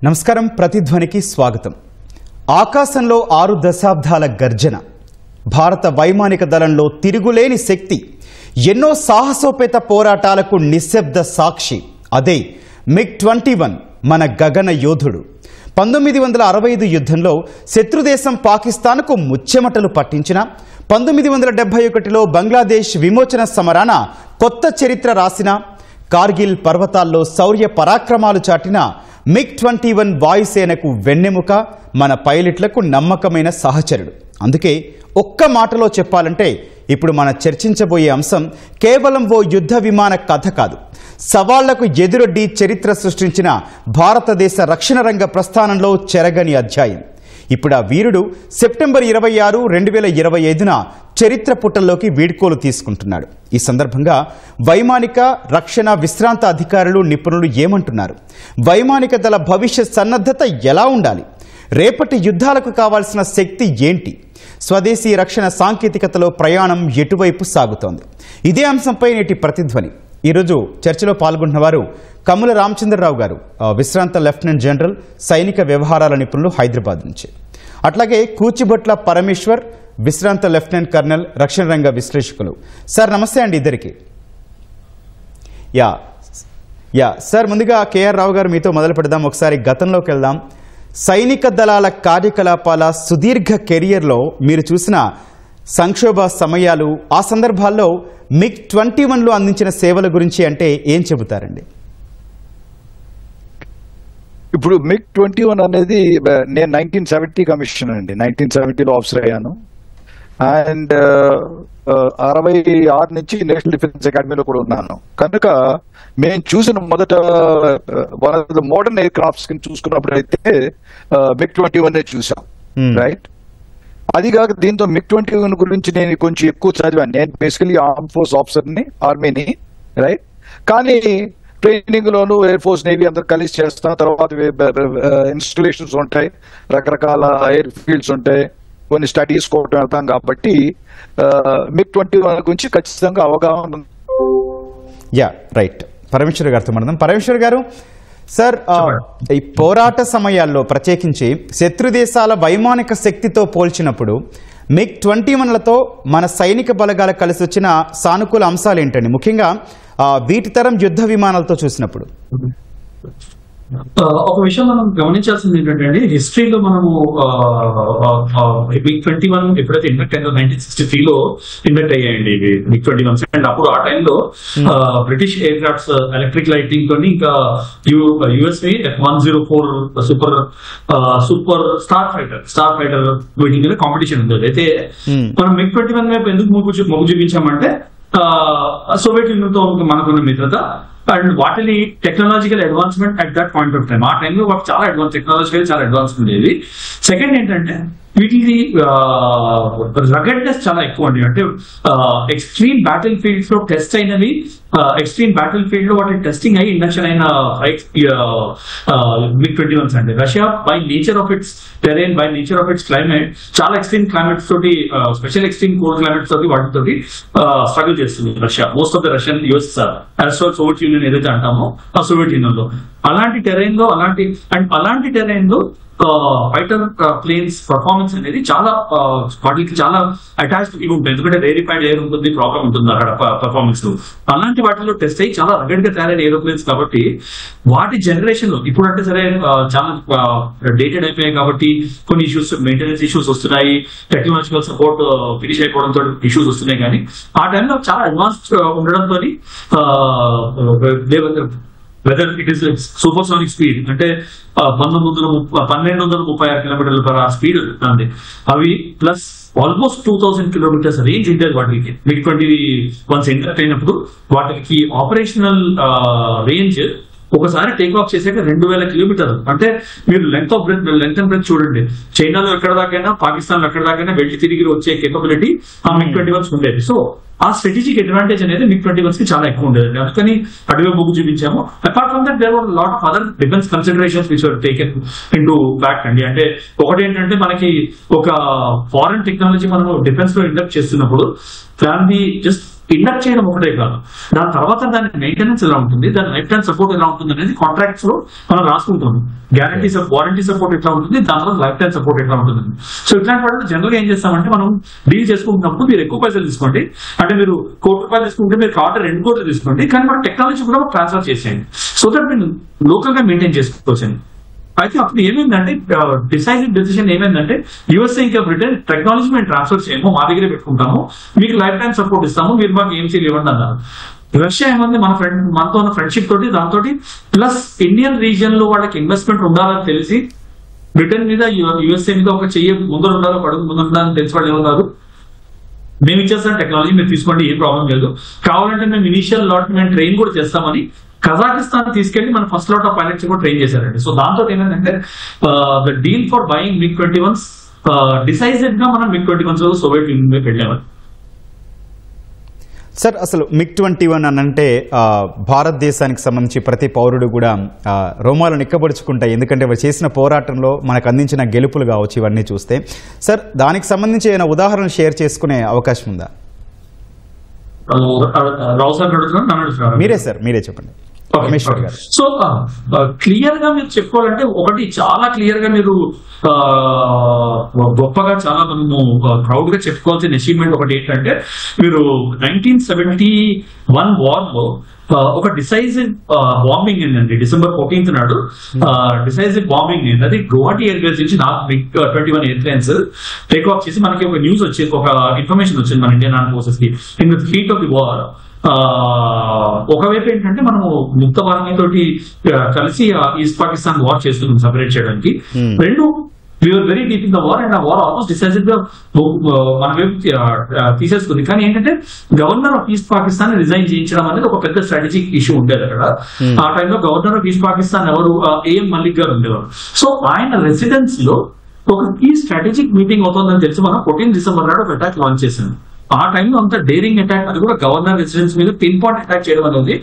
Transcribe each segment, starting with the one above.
నమస్కారం. ప్రతిధ్వనికి స్వాగతం. ఆకాశంలో 6 దశాబ్దాల గర్జన, భారత వైమానిక దళంలో తిరుగులేని శక్తి, ఎన్నో సాహసోపేత పోరాటాలకు నిశ్శబ్ద సాక్షి. అదే MiG-21 మన గగన యోధుడు. 1965 యుద్ధంలో శత్రుదేశం పాకిస్తాన్కు ముచ్చెమటలు పట్టించిన, 1971లో బంగ్లాదేశ్ విమోచన సమరాన కొత్త చరిత్ర రాసిన, కార్గిల్ పర్వతాల్లో శౌర్య పరాక్రమాలు చాటిన MiG-21 వాయుసేనకు వెన్నెముక, మన పైలట్లకు నమ్మకమైన సహచరుడు. అందుకే ఒక్క మాటలో చెప్పాలంటే ఇప్పుడు మనం చర్చించబోయే అంశం కేవలం ఓ యుద్ధ విమాన కథ కాదు, సవాళ్లకు ఎదురొడ్డి చరిత్ర సృష్టించిన భారతదేశ రక్షణ రంగ ప్రస్థానంలో చెరగని అధ్యాయం. ఇప్పుడు ఆ వీరుడు సెప్టెంబర్ 26, 2025న చరిత్ర పుటల్లోకి వీడ్కోలు తీసుకుంటున్నాడు. ఈ సందర్భంగా వైమానిక రక్షణ విశ్రాంత అధికారులు, నిపుణులు ఏమంటున్నారు? వైమానిక దళ భవిష్యత్ సన్నద్ధత ఎలా ఉండాలి? రేపటి యుద్ధాలకు కావాల్సిన శక్తి ఏంటి? స్వదేశీ రక్షణ సాంకేతికతలో ప్రయాణం ఎటువైపు సాగుతోంది? ఇదే అంశంపై నేటి ప్రతిధ్వని. ఈరోజు చర్చలో పాల్గొంటున్న వారు కమ్ముల రామచంద్రరావు గారు, విశ్రాంత లెఫ్టినెంట్ జనరల్, సైనిక వ్యవహారాల నిపుణులు, హైదరాబాద్ నుంచి. అట్లాగే కూచిబొట్ల పరమేశ్వర్, విశ్రాంత లెఫ్టినెంట్ కర్నల్, రక్షణ రంగ విశ్లేషకులు. సార్ నమస్తే అండి ఇద్దరికి. సార్ ముందుగా కేఆర్ రావు గారు, మీతో మొదలు పెడదాం. ఒకసారి గతంలోకి వెళ్దాం. సైనిక దళాల కార్యకలాపాల సుదీర్ఘ కెరియర్లో మీరు చూసిన సంక్షోభ సమయాలు, ఆ సందర్భాల్లో MiG-21లో అందించిన సేవల గురించి అంటే ఏం చెబుతారండి? ఇప్పుడు MiG-21 అనేది నేను 1970 కమిషన్ అండి. 1970లో ఆఫీసర్ అయ్యాను. అండ్ 66 నుంచి నేషనల్ డిఫెన్స్ అకాడమీలో కూడా ఉన్నాను. కనుక మేము చూసిన మొదట మోడర్న్ ఎయిర్ క్రాఫ్ట్స్ చూసుకున్నప్పుడు అయితే MiG-21 చూసాం, రైట్? అది కాక దీంతో MiG-21 గురించి నేను కొంచెం ఎక్కువ చదివాను. నేను బేసికలీ ఆర్మ్ ఫోర్స్ ఆఫీసర్ని, ఆర్మీని, రైట్? కానీ ట్రైనింగ్ లోను ఎయిర్ ఫోర్స్, నేవీ అందరు కలిసి చేస్తాం. తర్వాత ఇన్స్టలేషన్స్ ఉంటాయి, రకరకాల ఎయిర్ ఫీల్డ్స్ ఉంటాయి, కొన్ని స్టడీస్ కోవటం వెళ్తాం. కాబట్టి MiG-21 గురించి ఖచ్చితంగా అవగాహన. రైట్. పరమేశ్వర్ గారితో మనం. పరమేశ్వర్ గారు, సార్ ఈ పోరాట సమయాల్లో ప్రత్యేకించి శత్రు దేశాల వైమానిక శక్తితో పోల్చినప్పుడు MiG-21లతో మన సైనిక బలగాల కలిసి వచ్చిన సానుకూల అంశాలు ఏంటండి? ముఖ్యంగా వీటి తరం యుద్ధ విమానాలతో చూసినప్పుడు ఒక విషయం మనం గమనించాల్సింది ఏంటంటే, హిస్టరీలో మనము MiG-21 ఎప్పుడైతే ఇన్వెక్ట్ అయిందో 1963లో ఇన్వెక్ట్ అయ్యాయండి ఇవి MiG-21. అండ్ అప్పుడు ఆ టైంలో British aircrafts electric lighting కొని, ఇంకా USV F-104 super star fighter వీటింగ్ కాంపిటీషన్ ఉంది. అయితే మనం MiG-21 వైపు ఎందుకు మొగ్గు చూపించామంటే, సోవియట్ యూనియన్ తో మనకున్న మిత్రత అండ్ వాటిని technological advancement at that point of time. ఆ టైంలో వాటి చాలా అడ్వాన్స్, టెక్నాలజికల్ చాలా అడ్వాన్స్ ఉండేది. సెకండ్ ఏంటంటే వీటికి రగడ్నెస్ చాలా ఎక్కువ అండి. అంటే ఎక్స్ట్రీమ్ బ్యాటిల్ ఫీల్డ్స్ లో టెస్ట్ అయినవి, ఎక్స్ట్రీమ్ బ్యాటిల్ ఫీల్డ్ లో వాటి టెస్టింగ్ అయ్యి ఇండక్షన్ అయిన MiG-21 అండి. Russia by nature of it's Tarain, by nature of it's climate, చాలా ఎక్స్ట్రీమ్ క్లైమేట్స్ తోటి, స్పెషల్ ఎక్స్ట్రీమ్ కోల్డ్ క్లైమేట్స్ తోటి వాటితోటి స్ట్రగుల్ చేస్తుంది Russia. Most of the Russian US Soviet union ఏదైతే అంటామో ఆ సోవియట్ యూనియన్ లో అలాంటి టెరెన్ లో, అలాంటి టెరెన్ లో ఫైటర్ ప్లేన్స్ పర్ఫార్మెన్స్ అనేది చాలా వాటికి చాలా అటాచ్డ్ ఇవి ఉంటుంది. ఎందుకంటే రేరిఫైడ్ ఎయిర్ ఉంటుంది, ప్రాబ్లం ఉంటుంది అక్కడ పర్ఫార్మెన్స్ లో. అలాంటి వాటిలో టెస్ట్ అయ్యి చాలా రగడ్ గా తయారైన ఏరోప్లేన్స్ కాబట్టి వాటి జనరేషన్ లో ఇప్పుడు అంటే సరే చాలా డేటెడ్ అయిపోయాయి కాబట్టి కొన్ని ఇష్యూస్, మెయింటెనెన్స్ ఇష్యూస్ వస్తున్నాయి, టెక్నాలజికల్ సపోర్ట్ ఫినిష్ అయిపోవడంతో ఇష్యూస్ వస్తున్నాయి. కానీ ఆ టైంలో చాలా అడ్వాన్స్ ఉండడంతో whether it is supersonic speed, అంటే 1236 km/h స్పీడ్ ఉంది. అవి ప్లస్ ఆల్మోస్ట్ 2000 kilometers రేంజ్ ఉంటుంది వాటికి. MiG-21 ఇండక్ట్ అయినప్పుడు వాటికి ఆపరేషనల్ రేంజ్ ఒకసారి టేక్ ఆఫ్ చేసాక 2000 kilometers. అంటే మీరు లెంగ్త్ అండ్ బ్రెత్ చూడండి. చైనాలో ఎక్కడ దాకైనా, పాకిస్తాన్ లో ఎక్కడ దాకైనా వెళ్ళి తిరిగి వచ్చే కేపబిలిటీ ఆ MiG-21 ఉండేది. సో ఆ స్ట్రాటజిక్ అడ్వాంటేజ్ అనేది MiG-21 కి చాలా ఎక్కువ ఉండేది. అందుకని అటువే మొగ్గు చూపించాము. Apart from that there were lot of other defence considerations which were taken into fact అండి. అంటే ఒకటి ఏంటంటే, మనకి ఒక ఫారెన్ టెక్నాలజీ మనం డిఫెన్స్ లో ఇండక్ట్ చేస్తున్నప్పుడు ఫ్యామిలీ జస్ట్ ఇండక్ట్ చేయడం ఒకటే కాదు, దాని తర్వాత దాని మెయింటెనెన్స్ ఎలా ఉంటుంది, దాని లైఫ్ టైం సపోర్ట్ ఎలా ఉంటుంది అనేది కాంట్రాక్ట్స్ లో మనం రాసుకుంటాము. వారంటీ సపోర్ట్ ఎట్లా ఉంటుంది, దాని తర్వాత లైఫ్ టైం సపోర్ట్ ఎట్లా ఉంటుంది. సో ఇట్లాంటి వాటిలో జనరల్ గా ఏం చేస్తామంటే మనం డీల్ చేసుకుంటున్నప్పుడు మీరు ఎక్కువ పైసలు తీసుకోండి, అంటే మీరు ₹1,00,00,000 తీసుకుంటే మీరు కావాలంటే 2 కోట్లు తీసుకోండి, కానీ మన టెక్నాలజీ కూడా ట్రాన్స్ఫర్ చేసేయండి సో దట్ మీరు లోకల్ గా మెయింటైన్ చేసుకోవచ్చండి. అయితే అప్పుడు ఏమైందంటే డిసైసివ్ డెసిషన్ ఏమైందంటే యూఎస్ఏ ఇంకా బ్రిటన్ టెక్నాలజీ మేము ట్రాన్స్ఫర్ చేయము, మా దగ్గరే పెట్టుకుంటాము, మీకు లైఫ్ టైం సపోర్ట్ ఇస్తాము, మీరు మాకు ఏం చేయలేవండి అన్నారు. రష్యా ఏమంది మనతో ఉన్న ఫ్రెండ్షిప్ తోటి దాంతో ప్లస్ ఇండియన్ రీజియన్ లో వాళ్ళకి ఇన్వెస్ట్మెంట్ ఉండాలని తెలిసి బ్రిటన్ మీద యుఎస్ఏ మీద ఒక చెయ్యి ముందర ఉండాలో పడుగు ముందు ఉండాలని తెలిసి వాళ్ళు ఏమన్నారు, మేము ఇచ్చేస్తాం టెక్నాలజీ మీరు తీసుకోండి, ఏం ప్రాబ్లం లేదు, కావాలంటే మేము ఇనిషియల్ లాట్ మేము ట్రైన్ కూడా చేస్తామని కజాకిస్తాన్ తీసుకెళ్లి మన ఫస్ట్ లాట్ ఆఫ్ పైలట్స్ కూడా ట్రైన్ చేశారండి. సో దాంతో ఏమైందంటే the deal for buying MiG-21 decisive గా మనం MiG-21 సోవియట్ యూనియన్ వైపు వెళ్ళామని. సార్ అసలు MiG-21 అని అంటే భారతదేశానికి సంబంధించి ప్రతి పౌరుడు కూడా రోమాలు నిక్కబడుచుకుంటాయి, ఎందుకంటే వారు చేసిన పోరాటంలో మనకు అందించిన గెలుపులు కావచ్చు ఇవన్నీ చూస్తే. సార్ దానికి సంబంధించి ఏమైనా ఉదాహరణలు షేర్ చేసుకునే అవకాశం ఉందా? మీరే సార్, మీరే చెప్పండి. సో క్లియర్ గా మీరు చెప్పుకోవాలంటే ఒకటి చాలా క్లియర్ గా మీరు గొప్పగా చాలా మనము ప్రౌడ్ గా చెప్పుకోవాల్సిన అచీవ్మెంట్ ఒకటి ఏంటంటే మీరు 1971 వార్ లో ఒక డిసైజివ్ బాంబింగ్ ఏంటండి, December 14th నాడు డిసైజివ్ బాంబింగ్ ఏంటి, అది గువాహటి ఎయిర్ బేస్ నుంచి MiG-21 ఎయిర్ప్లేన్స్ టేక్ ఆఫ్ చేసి మనకి ఒక న్యూస్ వచ్చింది, ఒక ఇన్ఫర్మేషన్ వచ్చింది మన ఇండియన్ ఆర్మ్ ఫోర్సెస్ కి in the heat of the war. ఒకవైపు ఏంటంటే మనము ముక్త వాహిని తోటి కలిసి ఈస్ట్ పాకిస్తాన్ వార్ చేస్తున్నాం సెపరేట్ చేయడానికి. రెండు we were very deep in the war and a war almost decisive గా మన వైపు తీసేసుకుంది. కానీ ఏంటంటే governor of east Pakistan resign చేయించడం అనేది ఒక పెద్ద స్ట్రాటజిక్ ఇష్యూ ఉండేది అక్కడ. ఆ టైంలో గవర్నర్ ఆఫ్ ఈస్ట్ పాకిస్తాన్ ఎవరు, AM మలిక్ గారు ఉండేవారు. సో ఆయన రెసిడెన్స్ లో ఒక కీ స్ట్రాటజిక్ మీటింగ్ అవుతుందని తెలిసి మనం 14 December నాడు ఒక అటాక్ లాంచ్ చేశాం. ఆ టైంలో అంత డేరింగ్ అటాక్, అది కూడా గవర్నర్ రెసిడెన్స్ మీద పిన్ పాయింట్ అటాక్ చేయడం అనేది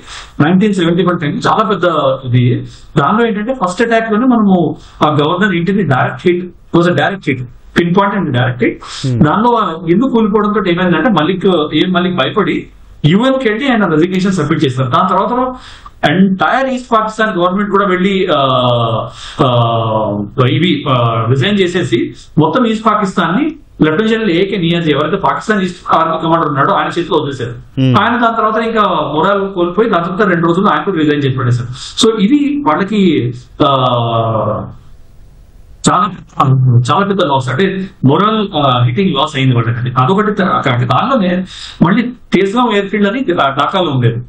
1971 టైం చాలా పెద్ద ఇది. దానిలో ఏంటంటే ఫస్ట్ అటాక్ లోనే మనము ఆ గవర్నర్ ఇంటిని direct hit, pin point and direct hit. దానిలో ఎందుకు కూలిపోవడంతో ఏమైందంటే మలిక్ భయపడి UN కి వెళ్ళి ఆయన రెసిగ్నేషన్ సబ్మిట్ చేస్తారు. దాని తర్వాత ఎంటైర్ ఈస్ట్ పాకిస్తాన్ గవర్నమెంట్ కూడా వెళ్ళి ఇవి రిజైన్ చేసేసి మొత్తం ఈస్ట్ పాకిస్తాన్ ని లెఫ్టినెంట్ జనరల్ AK నియాజీ ఎవరైతే పాకిస్తాన్ ఈస్ట్ ఆర్మీ కమాండర్ ఉన్నాడో ఆయన చేతిలో వదిలేశారు. ఆయన దాని తర్వాత ఇంకా మొరాల్ కోల్పోయి దాని తర్వాత 2 రోజులు ఆయన కూడా రిజైన్ చేసి పడేశారు. సో ఇది వాళ్ళకి చాలా చాలా పెద్ద లాస్, అంటే మొరల్ హిట్టింగ్ లాస్ అయింది వాళ్ళకి. అదొకటి. దానిలోనే మళ్ళీ తేజ్గాం ఎయిర్ ఫీల్డ్ అని ఢాకాలో ఉండేది,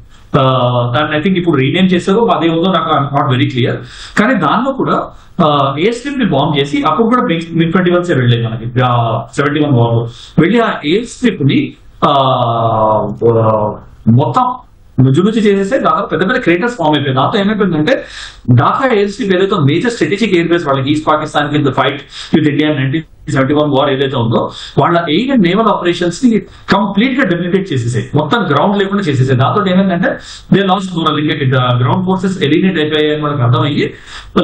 దాన్ని ఐ థింక్ ఇప్పుడు రీనేమ్ చేశారు, అదే ఉందో నాకు నాట్ వెరీ క్లియర్. కానీ దానిలో కూడా ఎయిర్ స్ట్రిప్ ని బాంబ్ చేసి అప్పుడు కూడా MiG-21 వెళ్ళేది మనకి 71 వార్ లో వెళ్ళి ఆ ఎయిర్ స్ట్రిప్ ని మొత్తం నుజ్జు చేసేస్తే దాదాపు పెద్ద పెద్ద క్రేటర్స్ ఫామ్ అయిపోయింది. దాంతో ఏమైపోయిందంటే ఢాకా ఎయిర్ స్ట్రిప్ ఏదైతే మేజర్ స్ట్రాటజిక్ ఎయిర్ బేస్ వాళ్ళకి ఈస్ట్ పాకిస్తాన్ కి ఫైట్ విత్ ఇండియా 1971 వార్ ఏదైతే ఉందో వాళ్ళ ఎయిర్ అండ్ నేవల్ ఆపరేషన్స్ ని కంప్లీట్ గా డెప్లికేట్ చేసేసాయి, మొత్తం గ్రౌండ్ లేకుండా చేసేసాయి. దాంతో ఏమైందంటే they last ground forces eliminate అయిపోయాయని మనకు అర్థమయ్యి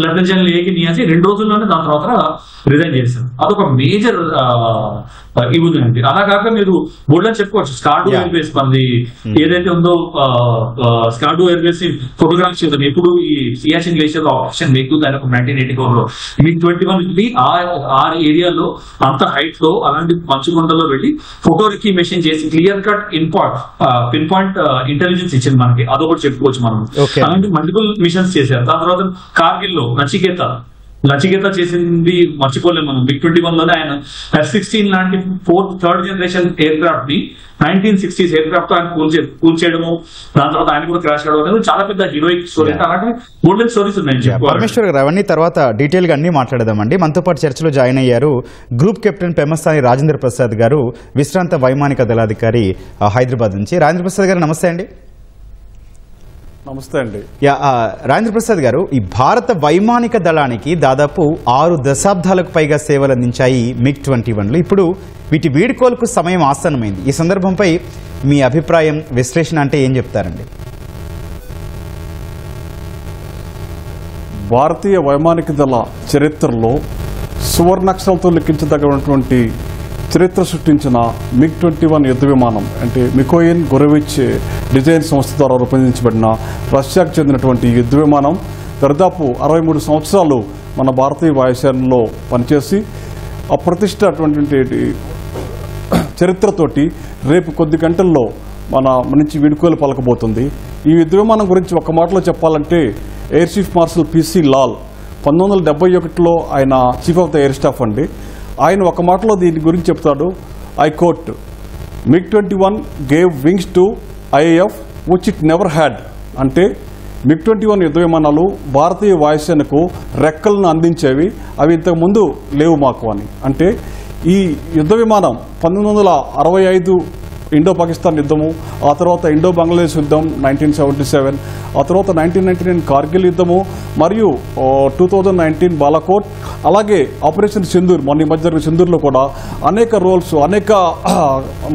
లెఫ్టినెంట్ జనరల్ AK నియాజీ 2 రోజుల్లోనే దాని తర్వాత రిజైన్ చేశారు. అదొక మేజర్ ఇవి ఉందండి. అలా కాక మీరు బోర్డులో చెప్పుకోవచ్చు స్కార్డో ఎయిర్ బేస్ మనది ఏదైతే ఉందో, స్కార్డో ఎయిర్ బేస్ ఫోటోగ్రాఫ్స్ చేద్దాం. ఎప్పుడు ఈ సియాచిన్ గ్లేషియర్ ఆపరేషన్ మీకు దాని 1984 లో MiG-21 ఆ ఏరియాలో అంత హైట్ లో అలాంటి మంచుకొండలో వెళ్ళి ఫోటో రికీ మెషిన్ చేసి clear cut pin point intelligence ఇచ్చింది మనకి, అదొకటి చెప్పుకోవచ్చు మనం. అలాంటి మల్టిపుల్ మిషన్స్ చేశారు. దాని తర్వాత కార్గిల్ లో నచికేత చేసింది మర్చిపోలేము మనం. MiG-21 లోనే ఆయన F-16 లాంటి 3rd జనరేషన్ ఎయిర్ క్రాఫ్ట్ ని 1960s ఎయిర్ క్రాఫ్ట్ తో ఆయన కూల్ చేయడము, దాని తర్వాత ఆయన కూడా క్రాష్ అవడం అనేది చాలా పెద్ద హీరోయిక్ స్టోరీ. అలాగే గోల్డెన్ స్టోరీస్ ఉన్నాయి. పరమేశ్వర్ గారు అవన్నీ తర్వాత డీటెయిల్ గా అన్ని మాట్లాడదామండి. మనతో పాటు చర్చలో జాయిన్ అయ్యారు గ్రూప్ కెప్టెన్ పెమ్మసాని రాజేంద్ర ప్రసాద్ గారు, విశ్రాంత వైమానిక దళాధికారి హైదరాబాద్ నుంచి. రాజేంద్ర ప్రసాద్ గారు నమస్తే అండి. నమస్తే అండి. రాజేంద్ర ప్రసాద్ గారు, ఈ భారత వైమానిక దళానికి దాదాపు 6 దశాబ్దాలకు పైగా సేవలు అందించాయి MiG-21లు. ఇప్పుడు వీటి వీడ్కోలుకు సమయం ఆసన్నమైంది. ఈ సందర్భంపై మీ అభిప్రాయం, విశ్లేషణ అంటే ఏం చెప్తారండి? భారతీయ వైమానిక దళ చరిత్రలో సువర్ణాక్షరాలతో లిఖించదగినటువంటి చరిత్ర సృష్టించిన MiG-21 యుద్ధ విమానం అంటే మికోయిన్ గొరవిచ్ డిజైన్ సంస్థ ద్వారా రూపొందించబడిన రష్యాకు చెందినటువంటి యుద్ధ విమానం దాదాపు 63 సంవత్సరాలు మన భారతీయ వాయుసేనలో పనిచేసి అప్రతిష్ఠటువంటి చరిత్రతోటి రేపు కొద్ది గంటల్లో మన నుంచి వీడుకోలు పలకబోతుంది. ఈ యుద్ధ విమానం గురించి ఒక మాటలో చెప్పాలంటే air chief marshal PC Lal 1971లో ఆయన chief of the air staff అండి. ఆయన ఒక మాటలో దీని గురించి చెప్తాడు. I quote, MiG-21 gave wings to IAF which it never had. అంటే MiG-21 యుద్ధ విమానాలు భారతీయ వాయుసేనకు రెక్కలను అందించేవి, అవి ఇంతకుముందు లేవు మాకు అని. అంటే ఈ యుద్ధ విమానం 1965 ఇండో పాకిస్తాన్ యుద్ధము, ఆ తర్వాత ఇండో బంగ్లాదేశ్ యుద్ధం 1977, ఆ తర్వాత 1999 కార్గిల్ యుద్ధము, మరియు 2019 బాలాకోట్, అలాగే ఆపరేషన్ సింధూర్ మొన్న మధ్య జరిగిన సింధూర్లో కూడా అనేక రోల్స్, అనేక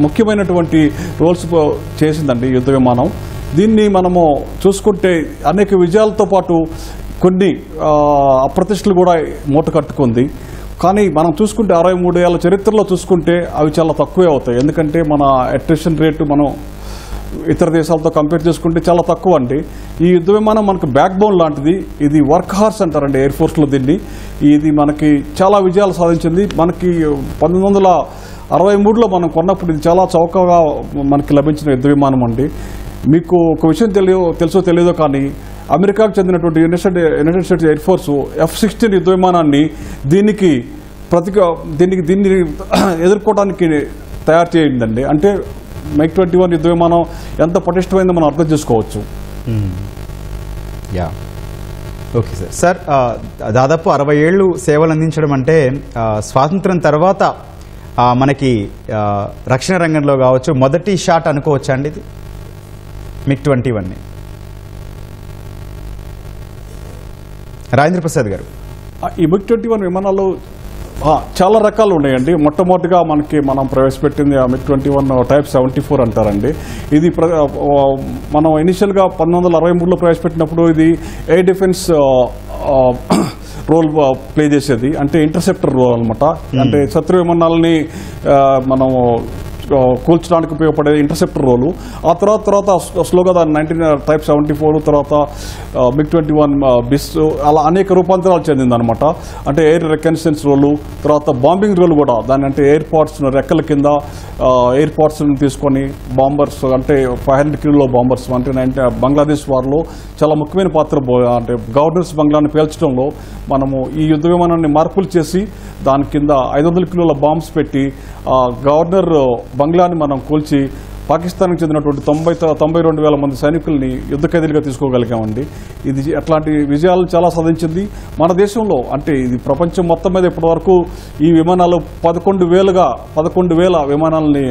ముఖ్యమైనటువంటి రోల్స్ చేసిందండి యుద్ధ విమానం. దీన్ని మనము చూసుకుంటే అనేక విజయాలతో పాటు కొన్ని అప్రతిష్టలు కూడా మూట కట్టుకుంది. కానీ మనం చూసుకుంటే 63 ఏళ్ల చరిత్రలో చూసుకుంటే అవి చాలా తక్కువే అవుతాయి. ఎందుకంటే మన అట్రిషన్ రేటు మనం ఇతర దేశాలతో కంపేర్ చేసుకుంటే చాలా తక్కువ అండి. ఈ యుద్ధ విమానం మనకు బ్యాక్ బోన్ లాంటిది. ఇది వర్క్ హార్స్ అంటారండి ఎయిర్ ఫోర్స్లో దీన్ని. ఇది మనకి చాలా విజయాలు సాధించింది. మనకి 1963లో మనం కొన్నప్పుడు ఇది చాలా చౌకగా మనకి లభించిన యుద్ధ విమానం అండి. మీకు ఒక విషయం తెలుసో తెలియదో కానీ అమెరికాకు చెందినటువంటి United states air force F-16 యుద్ధ విమానాన్ని దీన్ని ఎదుర్కోవడానికి తయారు చేయండి. అంటే MiG-21 యుద్ధ విమానం ఎంత పటిష్టమైందో మనం అర్థం చేసుకోవచ్చు. Yeah, okay sir. సార్, దాదాపు 60 ఏళ్ళు సేవలు అందించడం అంటే స్వాతంత్రం తర్వాత మనకి రక్షణ రంగంలో కావచ్చు మొదటి షాట్ అనుకోవచ్చా అండి ఇది MiG-21ని? రాజేంద్ర ప్రసాద్ గారు, ఈ MiG-21 విమానాలు చాలా రకాలు ఉన్నాయండి. మొట్టమొదటిగా మనం ప్రవేశపెట్టింది MiG-21 Type 74 అంటారండి. ఇది మనం ఇనిషియల్గా 1963లో ప్రవేశపెట్టినప్పుడు ఇది ఎయిర్ డిఫెన్స్ రోల్ ప్లే చేసేది. అంటే ఇంటర్సెప్టర్ రోల్ అనమాట. అంటే శత్రు విమానాలని మనం కూల్చడానికి ఉపయోగపడే ఇంటర్సెప్టర్ రోలు. ఆ తర్వాత స్లోగా దాన్ని 19 Type 74 తర్వాత MiG-21 BIS అలా అనేక రూపాంతరాలు చెందిందనమాట. అంటే ఎయిర్ రికన్సెన్స్ రోలు, తర్వాత బాంబింగ్ రోల్ కూడా దాన్ని, అంటే ఎయిర్ పార్ట్స్ రెక్కల కింద ఎయిర్ పార్ట్స్ని తీసుకొని బాంబర్స్, అంటే 500 కిలోల బాంబర్స్, అంటే బంగ్లాదేశ్ వార్లో చాలా ముఖ్యమైన పాత్ర, అంటే గవర్నర్స్ బంగ్లాని పేల్చడంలో మనము ఈ యుద్ధ విమానాన్ని మార్పులు చేసి దాని కింద 500 కిలోల బాంబ్స్ పెట్టి గవర్నర్ బంగ్లాని మనం కూల్చి పాకిస్తాన్కి చెందినటువంటి 92,000 మంది సైనికుల్ని యుద్ధ ఖైదీలుగా తీసుకోగలిగామండి. ఇది అట్లాంటి విజయాలు చాలా సాధించింది మన దేశంలో. అంటే ఇది ప్రపంచం మొత్తం మీద ఇప్పటివరకు ఈ విమానాలు 11,000 విమానాలని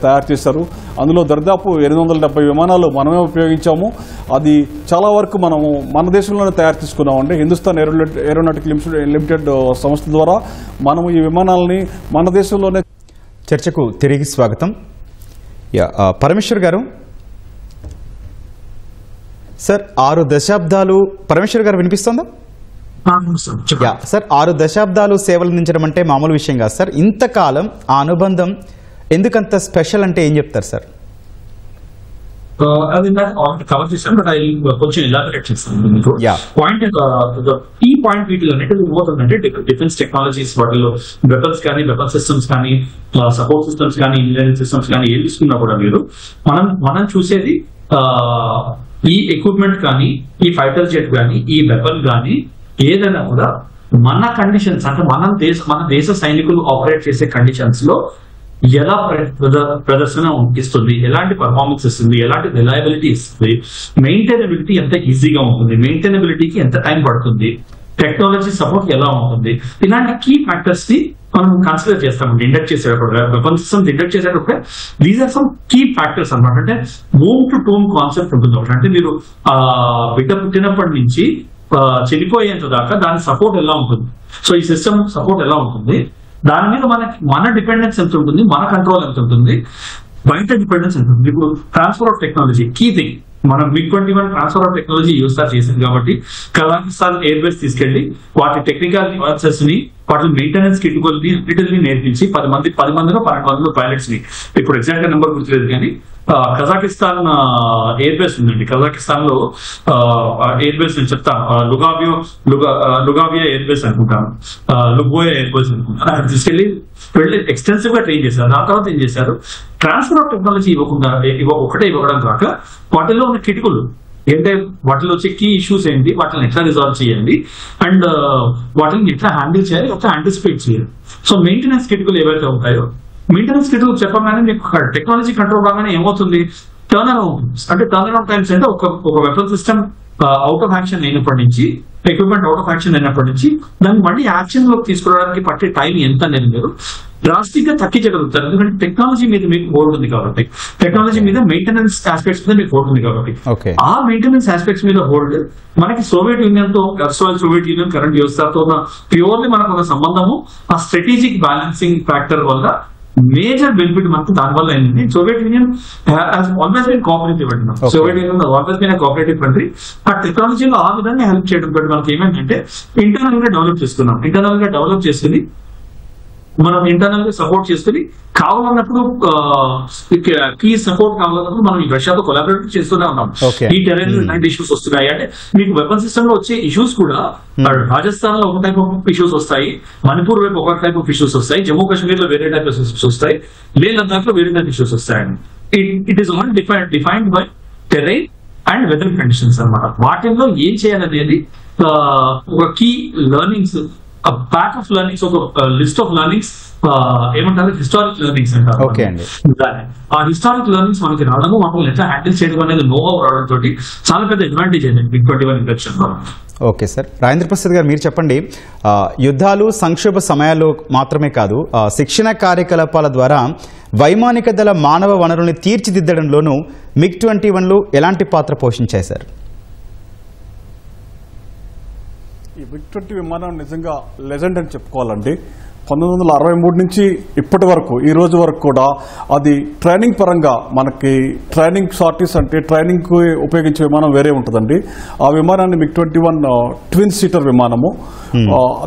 తయారు చేశారు. అందులో దరిదాపు 870 విమానాలు మనమే ఉపయోగించాము. అది చాలా వరకు మనము మన దేశంలోనే తయారు చేసుకున్నామండి. హిందుస్థాన్ ఏరోనాటికల్ లిమిటెడ్ సంస్థ ద్వారా మనము ఈ విమానాలని మన దేశంలోనే. చర్చకు తిరిగి స్వాగతం. పరమేశ్వర్ గారు, సార్ 6 దశాబ్దాలు, పరమేశ్వర్ గారు వినిపిస్తుందా? సార్ 6 దశాబ్దాలు సేవలు అందించడం అంటే మామూలు విషయం కాదు సార్. ఇంతకాలం ఆ అనుబంధం ఎందుకంత స్పెషల్ అంటే ఏం చెప్తారు సార్? అది కవర్ చేశాను, బట్ కొంచెం ఎలాబరేట్ చేస్తాను. పాయింట్ ఈ పాయింట్ వీటిలో ఏమవుతుందంటే డిఫెన్స్ టెక్నాలజీస్ వాటిలో వెపన్స్ కానీ, వెపన్ సిస్టమ్స్ కానీ, సపోర్ట్ సిస్టమ్స్ కానీ, ఇంజనీరింగ్ సిస్టమ్స్ కానీ ఏం తీసుకున్నా కూడా మీరు మనం చూసేది ఈ ఎక్విప్మెంట్ కానీ, ఈ ఫైటర్ జెట్ కానీ, ఈ వెపన్ కానీ ఏదైనా కూడా మన కండిషన్స్, అంటే మన దేశ సైనికులు ఆపరేట్ చేసే కండిషన్స్ లో ఎలా ప్రదర్శన ఇస్తుంది, ఎలాంటి పర్ఫార్మెన్స్ ఇస్తుంది, ఎలాంటి రిలయబిలిటీ ఇస్తుంది, మెయింటైనబిలిటీ ఎంత ఈజీగా ఉంటుంది, మెయింటైనబిలిటీకి ఎంత టైం పడుతుంది, టెక్నాలజీ సపోర్ట్ ఎలా ఉంటుంది, ఇలాంటి కీ ఫ్యాక్టర్స్ ని మనం కన్సిడర్ చేస్తామండి ఇండక్ట్ చేసేటప్పుడు. వెపన్ సిస్టమ్స్ ఇండక్ట్ చేసేటప్పుడు these are some key factors అనమాట. అంటే హోమ్ టు టోమ్ కాన్సెప్ట్ ఉంటుంది ఒకటి. అంటే మీరు బిడ్డ పుట్టినప్పటి నుంచి చనిపోయేంత దాకా దాని సపోర్ట్ ఎలా ఉంటుంది, సో ఈ సిస్టమ్ సపోర్ట్ ఎలా ఉంటుంది, దాని మీద మన డిపెండెన్స్ ఎంత ఉంటుంది, మన కంట్రోల్ ఎంత ఉంటుంది, బయట డిపెండెన్స్ ఎంత ఉంటుంది. ఇప్పుడు transfer of technology key thing. మనం MiG-21 transfer of technology USR చేసింది కాబట్టి కజాకిస్తాన్ ఎయిర్ బేస్ తీసుకెళ్లి వాటి టెక్నికల్ న్యూఆన్సెస్ ని, వాటి మెయింటెనెన్స్ కిటుకల్ని నేర్పించి 10 మందిలో 12 మందిలో పైలట్స్ ని, ఇప్పుడు ఎగ్జాక్ట్ గా నెంబర్ గుర్తులేదు కానీ కజాకిస్తాన్ ఎయిర్ బేస్ ఉందండి. కజాకిస్తాన్ లో ఎయిర్ బేస్ నేను చెప్తాను, లుగావియా ఎయిర్ బేస్ అనుకుంటాను, లుగోయా ఎయిర్ బేస్ అనుకుంటాను. అక్కడ తీసుకెళ్లి వెళ్ళి ఎక్స్టెన్సివ్ గా ట్రైన్ చేశారు. దాని తర్వాత ఏం చేశారు, ట్రాన్స్ఫర్ ఆఫ్ టెక్నాలజీ ఇవ్వడం కాక వాటిలో ఉన్న కిటుకులు ఏంటంటే వాటిలో వచ్చే కీ ఇష్యూస్ ఏంటి, వాటిని ఎట్లా రిజాల్వ్ చేయండి అండ్ వాటిని ఎట్లా హ్యాండిల్ చేయాలి, ఎట్లా యాంటిసిపేట్ చేయాలి. సో మెయింటెనెన్స్ కిటుకులు ఏవైతే ఉంటాయో, మెయింటెనెన్స్ కిటుకులు చెప్పగానే మీకు టెక్నాలజీ కంట్రోల్ కాగానే ఏమవుతుంది, టర్న్ అరౌండ్ అంటే టర్న్ అరౌండ్ టైమ్స్ అంటే ఒక weapon system out of action అయినప్పటి నుంచి, ఎక్విప్మెంట్ అవుట్ ఆఫ్ యాక్షన్ అయినప్పటి నుంచి దాన్ని మళ్ళీ యాక్షన్ లోకి తీసుకురావడానికి పట్టే టైం ఎంత అనేది మీరు డ్రాస్టిక్ గా తగ్గించగలుగుతారు. ఎందుకంటే టెక్నాలజీ మీద మీకు హోల్డ్ ఉంది కాబట్టి, టెక్నాలజీ మీద మెయింటెనెన్స్ ఆస్పెక్ట్స్ మీద మీకు హోల్డ్ ఉంది కాబట్టి, ఆ మెయింటెనెన్స్ ఆస్పెక్ట్స్ మీద హోల్డ్ మనకి సోవియట్ యూనియన్ తో, సోవియట్ యూనియన్ కరెంట్ వ్యవస్థతో ప్యూర్లీ మనకు ఒక సంబంధము ఆ స్ట్రాటజిక్ బ్యాలెన్సింగ్ ఫ్యాక్టర్ వల్ల మేజర్ బెనిఫిట్ మనకు దాని వల్ల ఏంటంటే Soviet Union always been cooperative అంటున్నాం. Soviet Union always been cooperative country. ఆ టెక్నాలజీలో ఆ విధంగా హెల్ప్ చేయడం బట్టి మనకి ఏమేంటంటే ఇంటర్నల్ గా డెవలప్ చేసుకున్నాం. ఇంటర్నల్ గా డెవలప్ చేసుకుని మనం ఇంటర్నల్ గా సపోర్ట్ చేసుకుని కావాలన్నప్పుడు కీ సపోర్ట్ కావాలన్నప్పుడు మనం రష్యాతో కొలాబరేట్ చేస్తూనే ఉన్నాం. ఈ టెరెన్ ఇలాంటి ఇష్యూస్ వస్తున్నాయి అంటే మీకు వెపన్ సిస్టమ్ లో వచ్చే ఇష్యూస్ కూడా రాజస్థాన్ లో ఒక టైప్ ఆఫ్ ఇష్యూస్ వస్తాయి, మణిపూర్ వైపు ఒక టైప్ ఆఫ్ ఇష్యూస్ వస్తాయి, జమ్మూ కాశ్మీర్ లో వేరే టైప్ ఆఫ్ ఇష్యూస్ వస్తాయి, లే లద్దాఖ్ లో వేరే టైప్ ఇష్యూస్ వస్తాయండి. It is all defined by terrain and weather conditions అన్నమాట. వాటిల్లో ఏం చేయాలనేది ఒక key learnings, pack of learnings, ఒక లిస్ట్ ఆఫ్ లెర్నింగ్స్ ఏమంటారు, హిస్టారిక్ లెర్నింగ్స్ అంటారు. ఆ హిస్టారిక్ లెర్నింగ్స్ మనకి రావడము, వాటిని ఎట్లా హ్యాండిల్ చేయడం అనేది నో రావడం తోటి చాలా పెద్ద అడ్వాంటేజ్ అయింది MiG-21 induction. Okay sir, Rajendra Prasad గారు మీరు చెప్పండి, యుద్ధాలు సంక్షోభ సమయాల్లో మాత్రమే కాదు, శిక్షణ కార్యకలాపాల ద్వారా వైమానిక దళ మానవ వనరుల్ని తీర్చిదిద్దడంలోనూ MiG-21లు ఎలాంటి పాత్ర పోషించాయి సార్? ఈ MiG-20 విమానం నిజంగా లెజెండ్ అని చెప్పుకోవాలండి. 1963 నుంచి ఇప్పటి వరకు ఈ రోజు వరకు కూడా అది ట్రైనింగ్ పరంగా మనకి ట్రైనింగ్ సార్టీస్ అంటే ట్రైనింగ్ కు ఉపయోగించే విమానం వేరే ఉంటుందండి. ఆ విమానాన్ని MiG-21 ట్విన్ సీటర్ విమానము,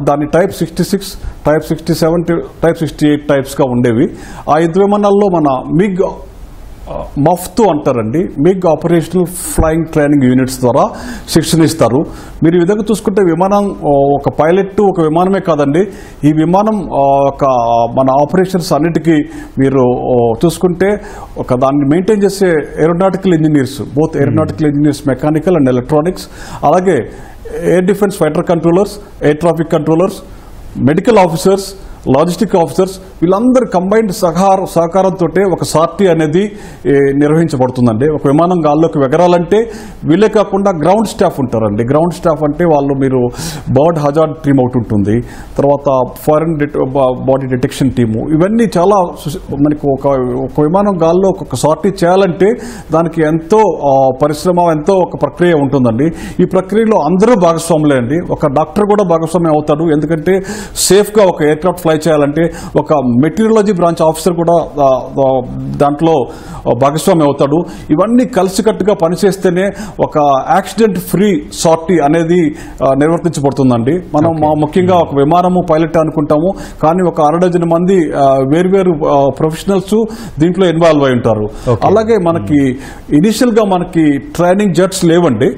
దాని టైప్ 66, టైప్ 67, టైప్ 68 టైప్స్ గా ఉండేవి. ఆ యుద్ధ విమానాల్లో మన MiG మఫ్తు అంటారండి, MiG operational flying training units ద్వారా శిక్షణ ఇస్తారు. మీరు ఈ విధంగా చూసుకుంటే విమానం ఒక పైలట్ ఒక విమానమే కాదండి, ఈ విమానం మన ఆపరేషన్స్ అన్నిటికీ మీరు చూసుకుంటే దాన్ని మెయింటైన్ చేసే aeronautical engineers, both aeronautical engineers, mechanical and electronics, అలాగే air defence fighter controllers, air traffic controllers, medical officers, logistic officers, వీళ్ళందరూ కంబైన్డ్ సహకారంతో ఒక సార్టీ అనేది నిర్వహించబడుతుందండి. ఒక విమానం గాల్లోకి ఎగరాలంటే వీళ్ళే కాకుండా గ్రౌండ్ స్టాఫ్ ఉంటారండి. గ్రౌండ్ స్టాఫ్ అంటే వాళ్ళు మీరు బర్డ్ హజార్డ్ టీమ్ ఒకటి ఉంటుంది, తర్వాత ఫారెన్ బాడీ డిటెక్షన్ టీము, ఇవన్నీ చాలా మనకు ఒక విమానం గాల్లో ఒక సార్టీ చేయాలంటే దానికి ఎంతో పరిశ్రమ, ఎంతో ఒక ప్రక్రియ ఉంటుందండి. ఈ ప్రక్రియలో అందరూ భాగస్వాములే అండి. ఒక డాక్టర్ కూడా భాగస్వామ్యం అవుతాడు, ఎందుకంటే సేఫ్గా ఒక ఎయిర్క్రాఫ్ట్ ఫ్లై చేయాలంటే ఒక మెటీరియలాజీ బ్రాంచ్ ఆఫీసర్ కూడా దాంట్లో భాగస్వామి అవుతాడు. ఇవన్నీ కలిసికట్టుగా పనిచేస్తేనే ఒక యాక్సిడెంట్ ఫ్రీ సార్టీ అనేది నిర్వర్తించబడుతుందండి. మనం ముఖ్యంగా ఒక విమానము పైలట్ అనుకుంటాము, కానీ ఒక 60 మంది వేర్వేరు ప్రొఫెషనల్స్ దీంట్లో ఇన్వాల్వ్ అయి ఉంటారు. అలాగే మనకి ఇనిషియల్ గా మనకి ట్రైనింగ్ జెట్స్ లేవండి.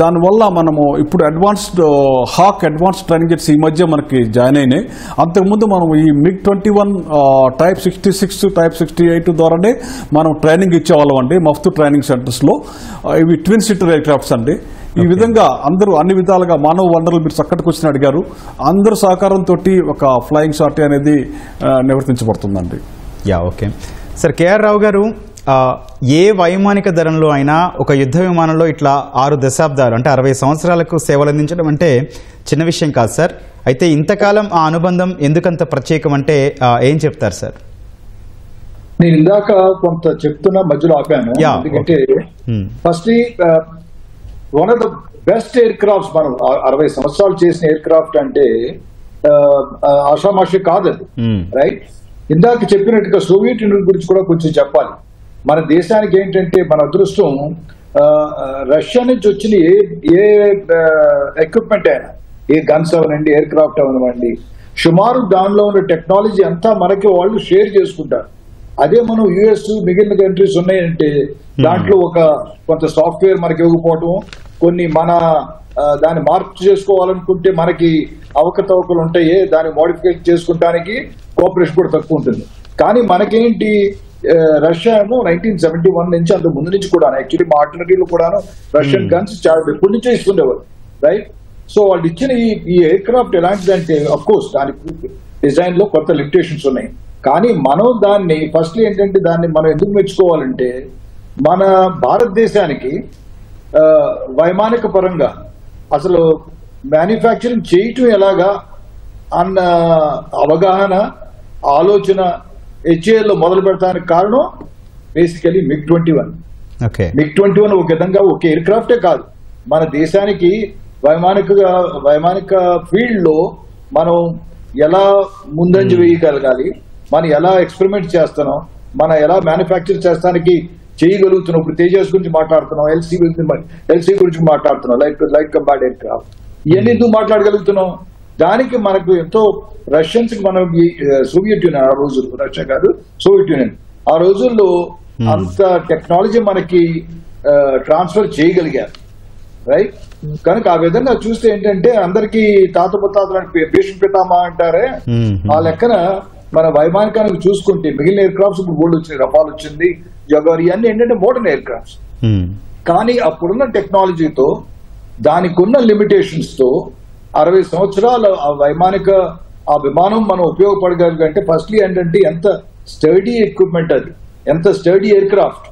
దానివల్ల మనము ఇప్పుడు అడ్వాన్స్డ్ ట్రైనింగ్ జెట్స్ ఈ మధ్య మనకి జాయిన్ అయినాయి. అంతకుముందు మనం ఈ MiG-21 టైప్ 66, టైప్ 68 ద్వారానే మనం ట్రైనింగ్ ఇచ్చేవాళ్ళం అండి మఫ్తు ట్రైనింగ్ సెంటర్స్ లో. ఇవి ట్విన్ సీటర్ ఎయిర్ క్రాఫ్ట్స్ అండి. ఈ విధంగా అందరూ అన్ని విధాలుగా మానవ వనరులు మీరు చక్కటి క్వశ్చన్ అడిగారు, అందరూ సహకారంతో ఒక ఫ్లయింగ్ సార్టీ అనేది నిర్వర్తించబడుతుందండి. ఓకే సార్, కేఆర్ రావు గారు, ఏ వైమానిక దళంలో అయినా ఒక యుద్ధ విమానంలో ఇట్లా 6 దశాబ్దాలు అంటే 60 సంవత్సరాలకు సేవలు అందించడం అంటే చిన్న విషయం కాదు సార్. అయితే ఇంతకాలం ఆ అనుబంధం ఎందుకంత ప్రత్యేకం అంటే ఏం చెప్తారు సార్? నేను ఇందాక కొంత చెప్తున్నా, మధ్యలో ఆపాను. ఎందుకంటే first one of the best air crafts, మనం 60 సంవత్సరాలు చేసిన ఎయిర్ క్రాఫ్ట్ అంటే ఆషామాషి కాదది, రైట్? ఇందాక చెప్పినట్టుగా సోవియట్ యూనియన్ గురించి కూడా కొంచెం చెప్పాలి. మన దేశానికి ఏంటంటే మన అదృష్టం రష్యా నుంచి వచ్చిన ఏ ఎక్విప్మెంట్ అయినా, ఏ గన్స్ అవనండి, ఎయిర్ క్రాఫ్ట్ అవనివ్వండి, సుమారు దానిలో ఉన్న టెక్నాలజీ అంతా మనకి వాళ్ళు షేర్ చేసుకుంటారు. అదే మనం యుఎస్ మిగిలిన కంట్రీస్ ఉన్నాయంటే దాంట్లో కొంత సాఫ్ట్వేర్ మనకి ఇవ్వకపోవటం, కొన్ని మన దాన్ని మార్పు చేసుకోవాలనుకుంటే మనకి అవకతవకలు ఉంటాయి, దాన్ని మోడిఫికేషన్ చేసుకోవడానికి కోఆపరేషన్ కూడా తక్కువ ఉంటుంది. కానీ మనకేంటి, రష్యా ఏమో 1971 నుంచి అంత ముందు నుంచి కూడా యాక్చువల్లీ మా ఆర్టిలరీలో కూడాను రష్యన్ గన్స్ చాలా ఎప్పటి నుంచో ఇస్తుండేవారు, రైట్? సో వాళ్ళు ఇచ్చిన ఈ ఎయిర్ క్రాఫ్ట్ ఎలాంటిదంటే, అఫ్ కోర్స్ దానికి డిజైన్ లో కొంత లిమిటేషన్స్ ఉన్నాయి. కానీ మనం దాన్ని ఫస్ట్లీ ఏంటంటే దాన్ని మనం ఎందుకు మెచ్చుకోవాలంటే, మన భారతదేశానికి వైమానిక పరంగా అసలు మ్యానుఫ్యాక్చరింగ్ చేయటం ఎలాగా అన్న అవగాహన, ఆలోచన హెచ్ఏఎల్ లో మొదలు పెడతానికి కారణం బేసికలీ MiG-21. MiG-21 ఒక విధంగా ఒక ఎయిర్ క్రాఫ్టే కాదు, మన దేశానికి వైమానిక ఫీల్డ్ లో మనం ఎలా ముందంజ వేయగలగాలి, మనం ఎలా ఎక్స్పెరిమెంట్ చేస్తున్నాం, మనం ఎలా మ్యానుఫ్యాక్చర్ చేస్తానికి చేయగలుగుతున్నాం. ఇప్పుడు తేజస్ గురించి మాట్లాడుతున్నాం, ఎల్సీ గురించి మాట్లాడుతున్నాం, లైట్ కంబాట్ ఎయిర్ క్రాఫ్ట్, ఇవన్నీ ఎందుకు మాట్లాడగలుగుతున్నాం? దానికి మనకు ఎంతో రష్యన్స్ కి మనం సోవియట్ యూనియన్, ఆ రోజుల్లో రష్యా కాదు సోవియట్ యూనియన్, ఆ రోజుల్లో అంత టెక్నాలజీ మనకి ట్రాన్స్ఫర్ చేయగలిగారు, రైట్? కనుక ఆ విధంగా చూస్తే ఏంటంటే అందరికి తాత ముత్తాతలు భీష్మ పితామహ అంటారే, ఆ లెక్కన మన వైమానికానికి చూసుకుంటే మిగిలిన ఎయిర్ క్రాఫ్ట్స్ ఇప్పుడు గోల్డ్ వచ్చినాయి, రఫాల్ వచ్చింది, జగార్, ఇవన్నీ ఏంటంటే మోడర్న్ ఎయిర్ క్రాఫ్ట్స్. కానీ అప్పుడున్న టెక్నాలజీతో దానికి ఉన్న లిమిటేషన్స్ తో 60 సంవత్సరాలు ఆ విమానం మనం ఉపయోగపడగలిగంటే ఫస్ట్లీ ఏంటంటే ఎంత స్టడీ ఎక్విప్మెంట్, అది ఎంత స్టడీ ఎయిర్ క్రాఫ్ట్.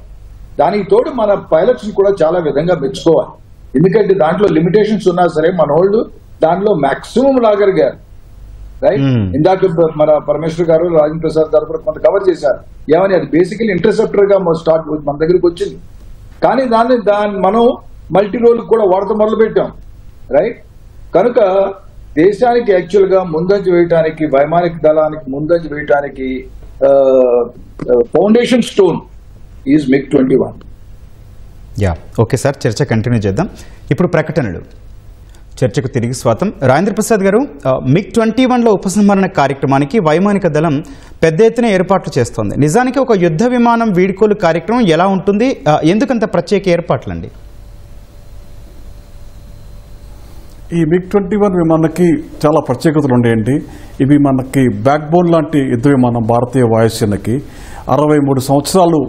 దానికి తోడు మన పైలట్స్ కూడా చాలా విధంగా మెచ్చుకోవాలి. ఎందుకంటే దాంట్లో లిమిటేషన్స్ ఉన్నా సరే మన వాళ్ళు దాంట్లో మాక్సిమం లాగలిగారు, రైట్? ఇందాక మన పరమేశ్వర్ గారు, రాజేంద్ర ప్రసాద్ గారు కూడా కొంత కవర్ చేశారు. ఏమని, అది బేసికలీ ఇంటర్సెప్టర్ గా స్టార్ట్ మన దగ్గరికి వచ్చింది. కానీ దాన్ని మనం మల్టీ రోల్ కూడా వాడటం మొదలు పెట్టాం, రైట్? కనుక దేశానికి యాక్చువల్ గా ముందంజ వేయటానికి, వైమానిక దళానికి ముందంజ వేయటానికి foundation stone is MiG-21. Okay sir, చర్చ కంటిన్యూ చేద్దాం. ఇప్పుడు ప్రకటనలు. చర్చకు తిరిగి స్వాగతం. రాజేంద్ర ప్రసాద్ గారు, MiG-21లో ఉపసంహరణ కార్యక్రమానికి వైమానిక దళం పెద్ద ఎత్తున ఏర్పాట్లు చేస్తోంది. నిజానికి ఒక యుద్ధ విమానం వీడ్కోలు కార్యక్రమం ఎలా ఉంటుంది, ఎందుకంత ప్రత్యేక ఏర్పాట్లండి? ఈ MiG-21 విమానానికి చాలా ప్రత్యేకతలు ఉండేయండి. ఇవి మనకి బ్యాక్ బోన్ లాంటి యుద్ధ విమానం భారతీయ వాయుసేనకి 63 సంవత్సరాలు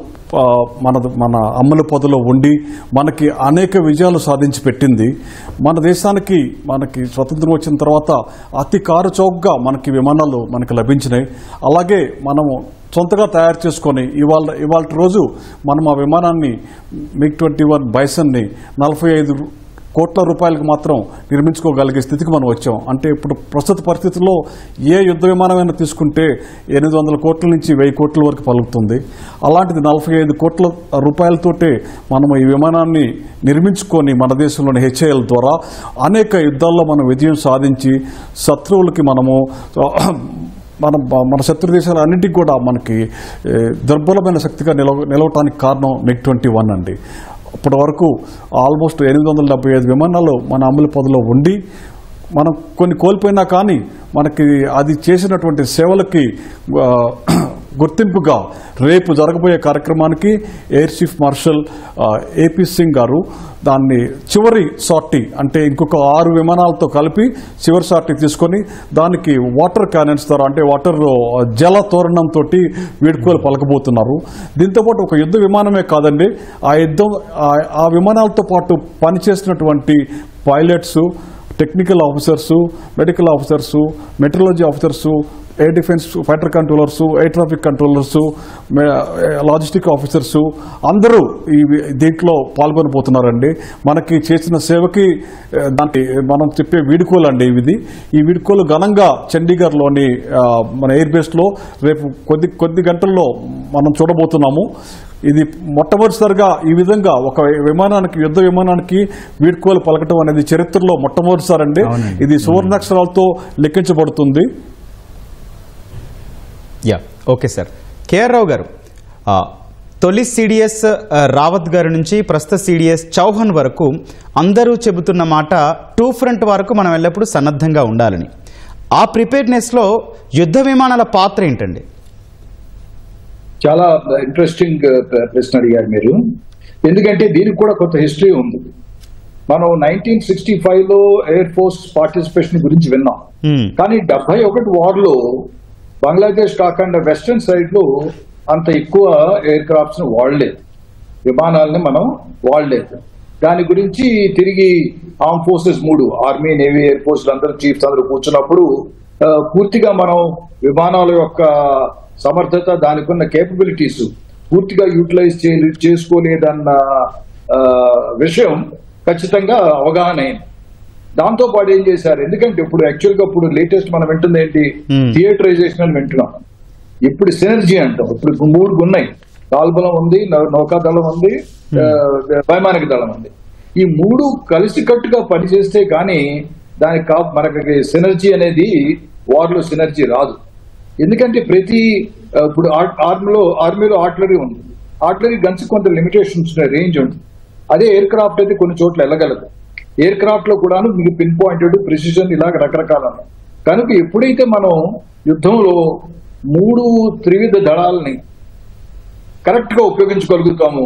మన అమలు పదలో ఉండి మనకి అనేక విజయాలు సాధించి పెట్టింది. మన దేశానికి మనకి స్వతంత్రం వచ్చిన తర్వాత అతి కారు చౌకగా మనకి విమానాలు మనకి లభించినాయి. అలాగే మనము సొంతగా తయారు చేసుకొని ఇవాళ రోజు మనం ఆ విమానాన్ని MiG-21 బైసన్ని 45 కోట్ల రూపాయలకు మాత్రం నిర్మించుకోగలిగే స్థితికి మనం వచ్చాం. అంటే ఇప్పుడు ప్రస్తుత పరిస్థితుల్లో ఏ యుద్ధ విమానమైనా తీసుకుంటే 800 కోట్ల నుంచి 1000 కోట్ల వరకు పలుకుతుంది. అలాంటిది 45 కోట్ల రూపాయలతోటే మనం ఈ విమానాన్ని నిర్మించుకొని మన దేశంలోని హెచ్ఏఎల్ ద్వారా అనేక యుద్ధాల్లో మనం విజయం సాధించి శత్రువులకి మన శత్రు దేశాలు అన్నింటికి కూడా మనకి దుర్బలమైన శక్తిగా నిలవటానికి కారణం MiG-21 అండి. ఇప్పటి వరకు ఆల్మోస్ట్ 875 విమానాలు మన అమలు పదలో ఉండి మనం కొన్ని కోల్పోయినా కానీ మనకి అది చేసినటువంటి సేవలకి గుర్తింపుగా రేపు జరగబోయే కార్యక్రమానికి air chief martial AP Singh గారు దాన్ని చివరి సార్టీ, అంటే ఇంకొక 6 విమానాలతో కలిపి చివరి సార్టీ తీసుకొని దానికి వాటర్ క్యానన్స్ ద్వారా, అంటే వాటర్ జల తోరణంతో వీడ్కోలు పలకబోతున్నారు. దీంతోపాటు ఒక యుద్ధ విమానమే కాదండి, ఆ విమానాలతో పాటు పనిచేసినటువంటి pilots, technical officers, medical officers, meteorology officers, air defence fighter controllers, air traffic controllers, logistic officers అందరూ దీంట్లో పాల్గొనబోతున్నారండి. మనకి చేసిన సేవకి దానికి మనం చెప్పే వీడ్కోలు అండి ఈ వీడ్కోలు ఘనంగా చండీగఢ్లోని మన ఎయిర్ బేస్లో రేపు కొద్ది గంటల్లో మనం చూడబోతున్నాము. ఇది మొట్టమొదటిసారిగా ఈ విధంగా ఒక యుద్ధ విమానానికి వీడ్కోలు పలకటం అనేది చరిత్రలో మొట్టమొదటిసారండి. ఇది సువర్ణాక్షరాలతో లెక్కించబడుతుంది. Okay sir. కేఆర్ రావు గారు, తొలి సిడిఎస్ రావత్ గారి నుంచి ప్రస్తుత సిడిఎస్ చౌహాన్ వరకు అందరూ చెబుతున్న మాట 2 ఫ్రంట్ వరకు మనం ఎల్లప్పుడూ సన్నద్ధంగా ఉండాలని. ఆ ప్రిపేర్నెస్లో యుద్ధ విమానాల పాత్ర ఏంటండి? చాలా ఇంట్రెస్టింగ్ ప్రశ్న అడిగారు మీరు. ఎందుకంటే దీనికి కూడా కొంత హిస్టరీ ఉంది. మనం 1965లో ఎయిర్ ఫోర్స్ పార్టిసిపేషన్ గురించి విన్నాం. కానీ 71 వార్లో బంగ్లాదేశ్ కాకుండా వెస్టర్న్ సైడ్ లో అంత ఎక్కువ ఎయిర్ క్రాఫ్ట్స్ వాడలేదు, విమానాలని మనం వాడలేదు. దాని గురించి తిరిగి arm forces 3 army, navy, air force అందరూ చీఫ్స్ అందరూ కూర్చున్నప్పుడు పూర్తిగా మనం విమానాల యొక్క సమర్థత, దానికి ఉన్న కేపబిలిటీస్ పూర్తిగా యూటిలైజ్ చేసుకోలేదన్న విషయం ఖచ్చితంగా అవగాహన అయింది. దాంతో పాటు ఏం చేశారు, ఎందుకంటే ఇప్పుడు యాక్చువల్ గా ఇప్పుడు లేటెస్ట్ మనం వింటుంది ఏంటి, థియేటరైజేషన్ అని వింటున్నాం. ఇప్పుడు సినర్జీ అంటాం. ఇప్పుడు 3 ఉన్నాయి, కాల్బలం ఉంది, నౌకాదళం ఉంది, వైమానిక దళం ఉంది. ఈ 3 కలిసికట్టుగా పనిచేస్తే కానీ దానికి మనకి సినర్జీ అనేది వార్లో సినర్జీ రాదు. ఎందుకంటే ప్రతి ఇప్పుడు ఆర్మీలో ఆర్టిలరీ ఉంది, ఆర్టిలరీ గన్స్ కొంత లిమిటేషన్స్ రేంజ్ ఉంటుంది. అదే ఎయిర్ క్రాఫ్ట్ అయితే కొన్ని చోట్ల వెళ్ళగలదు. ఎయిర్ క్రాఫ్ట్ లో కూడాను మీకు పిన్ పాయింటెడ్, ప్రిసిషన్ ఇలాగ రకరకాల. కనుక ఎప్పుడైతే మనం యుద్ధంలో 3 త్రివిధ దళాలని కరెక్ట్ గా ఉపయోగించగలుగుతామో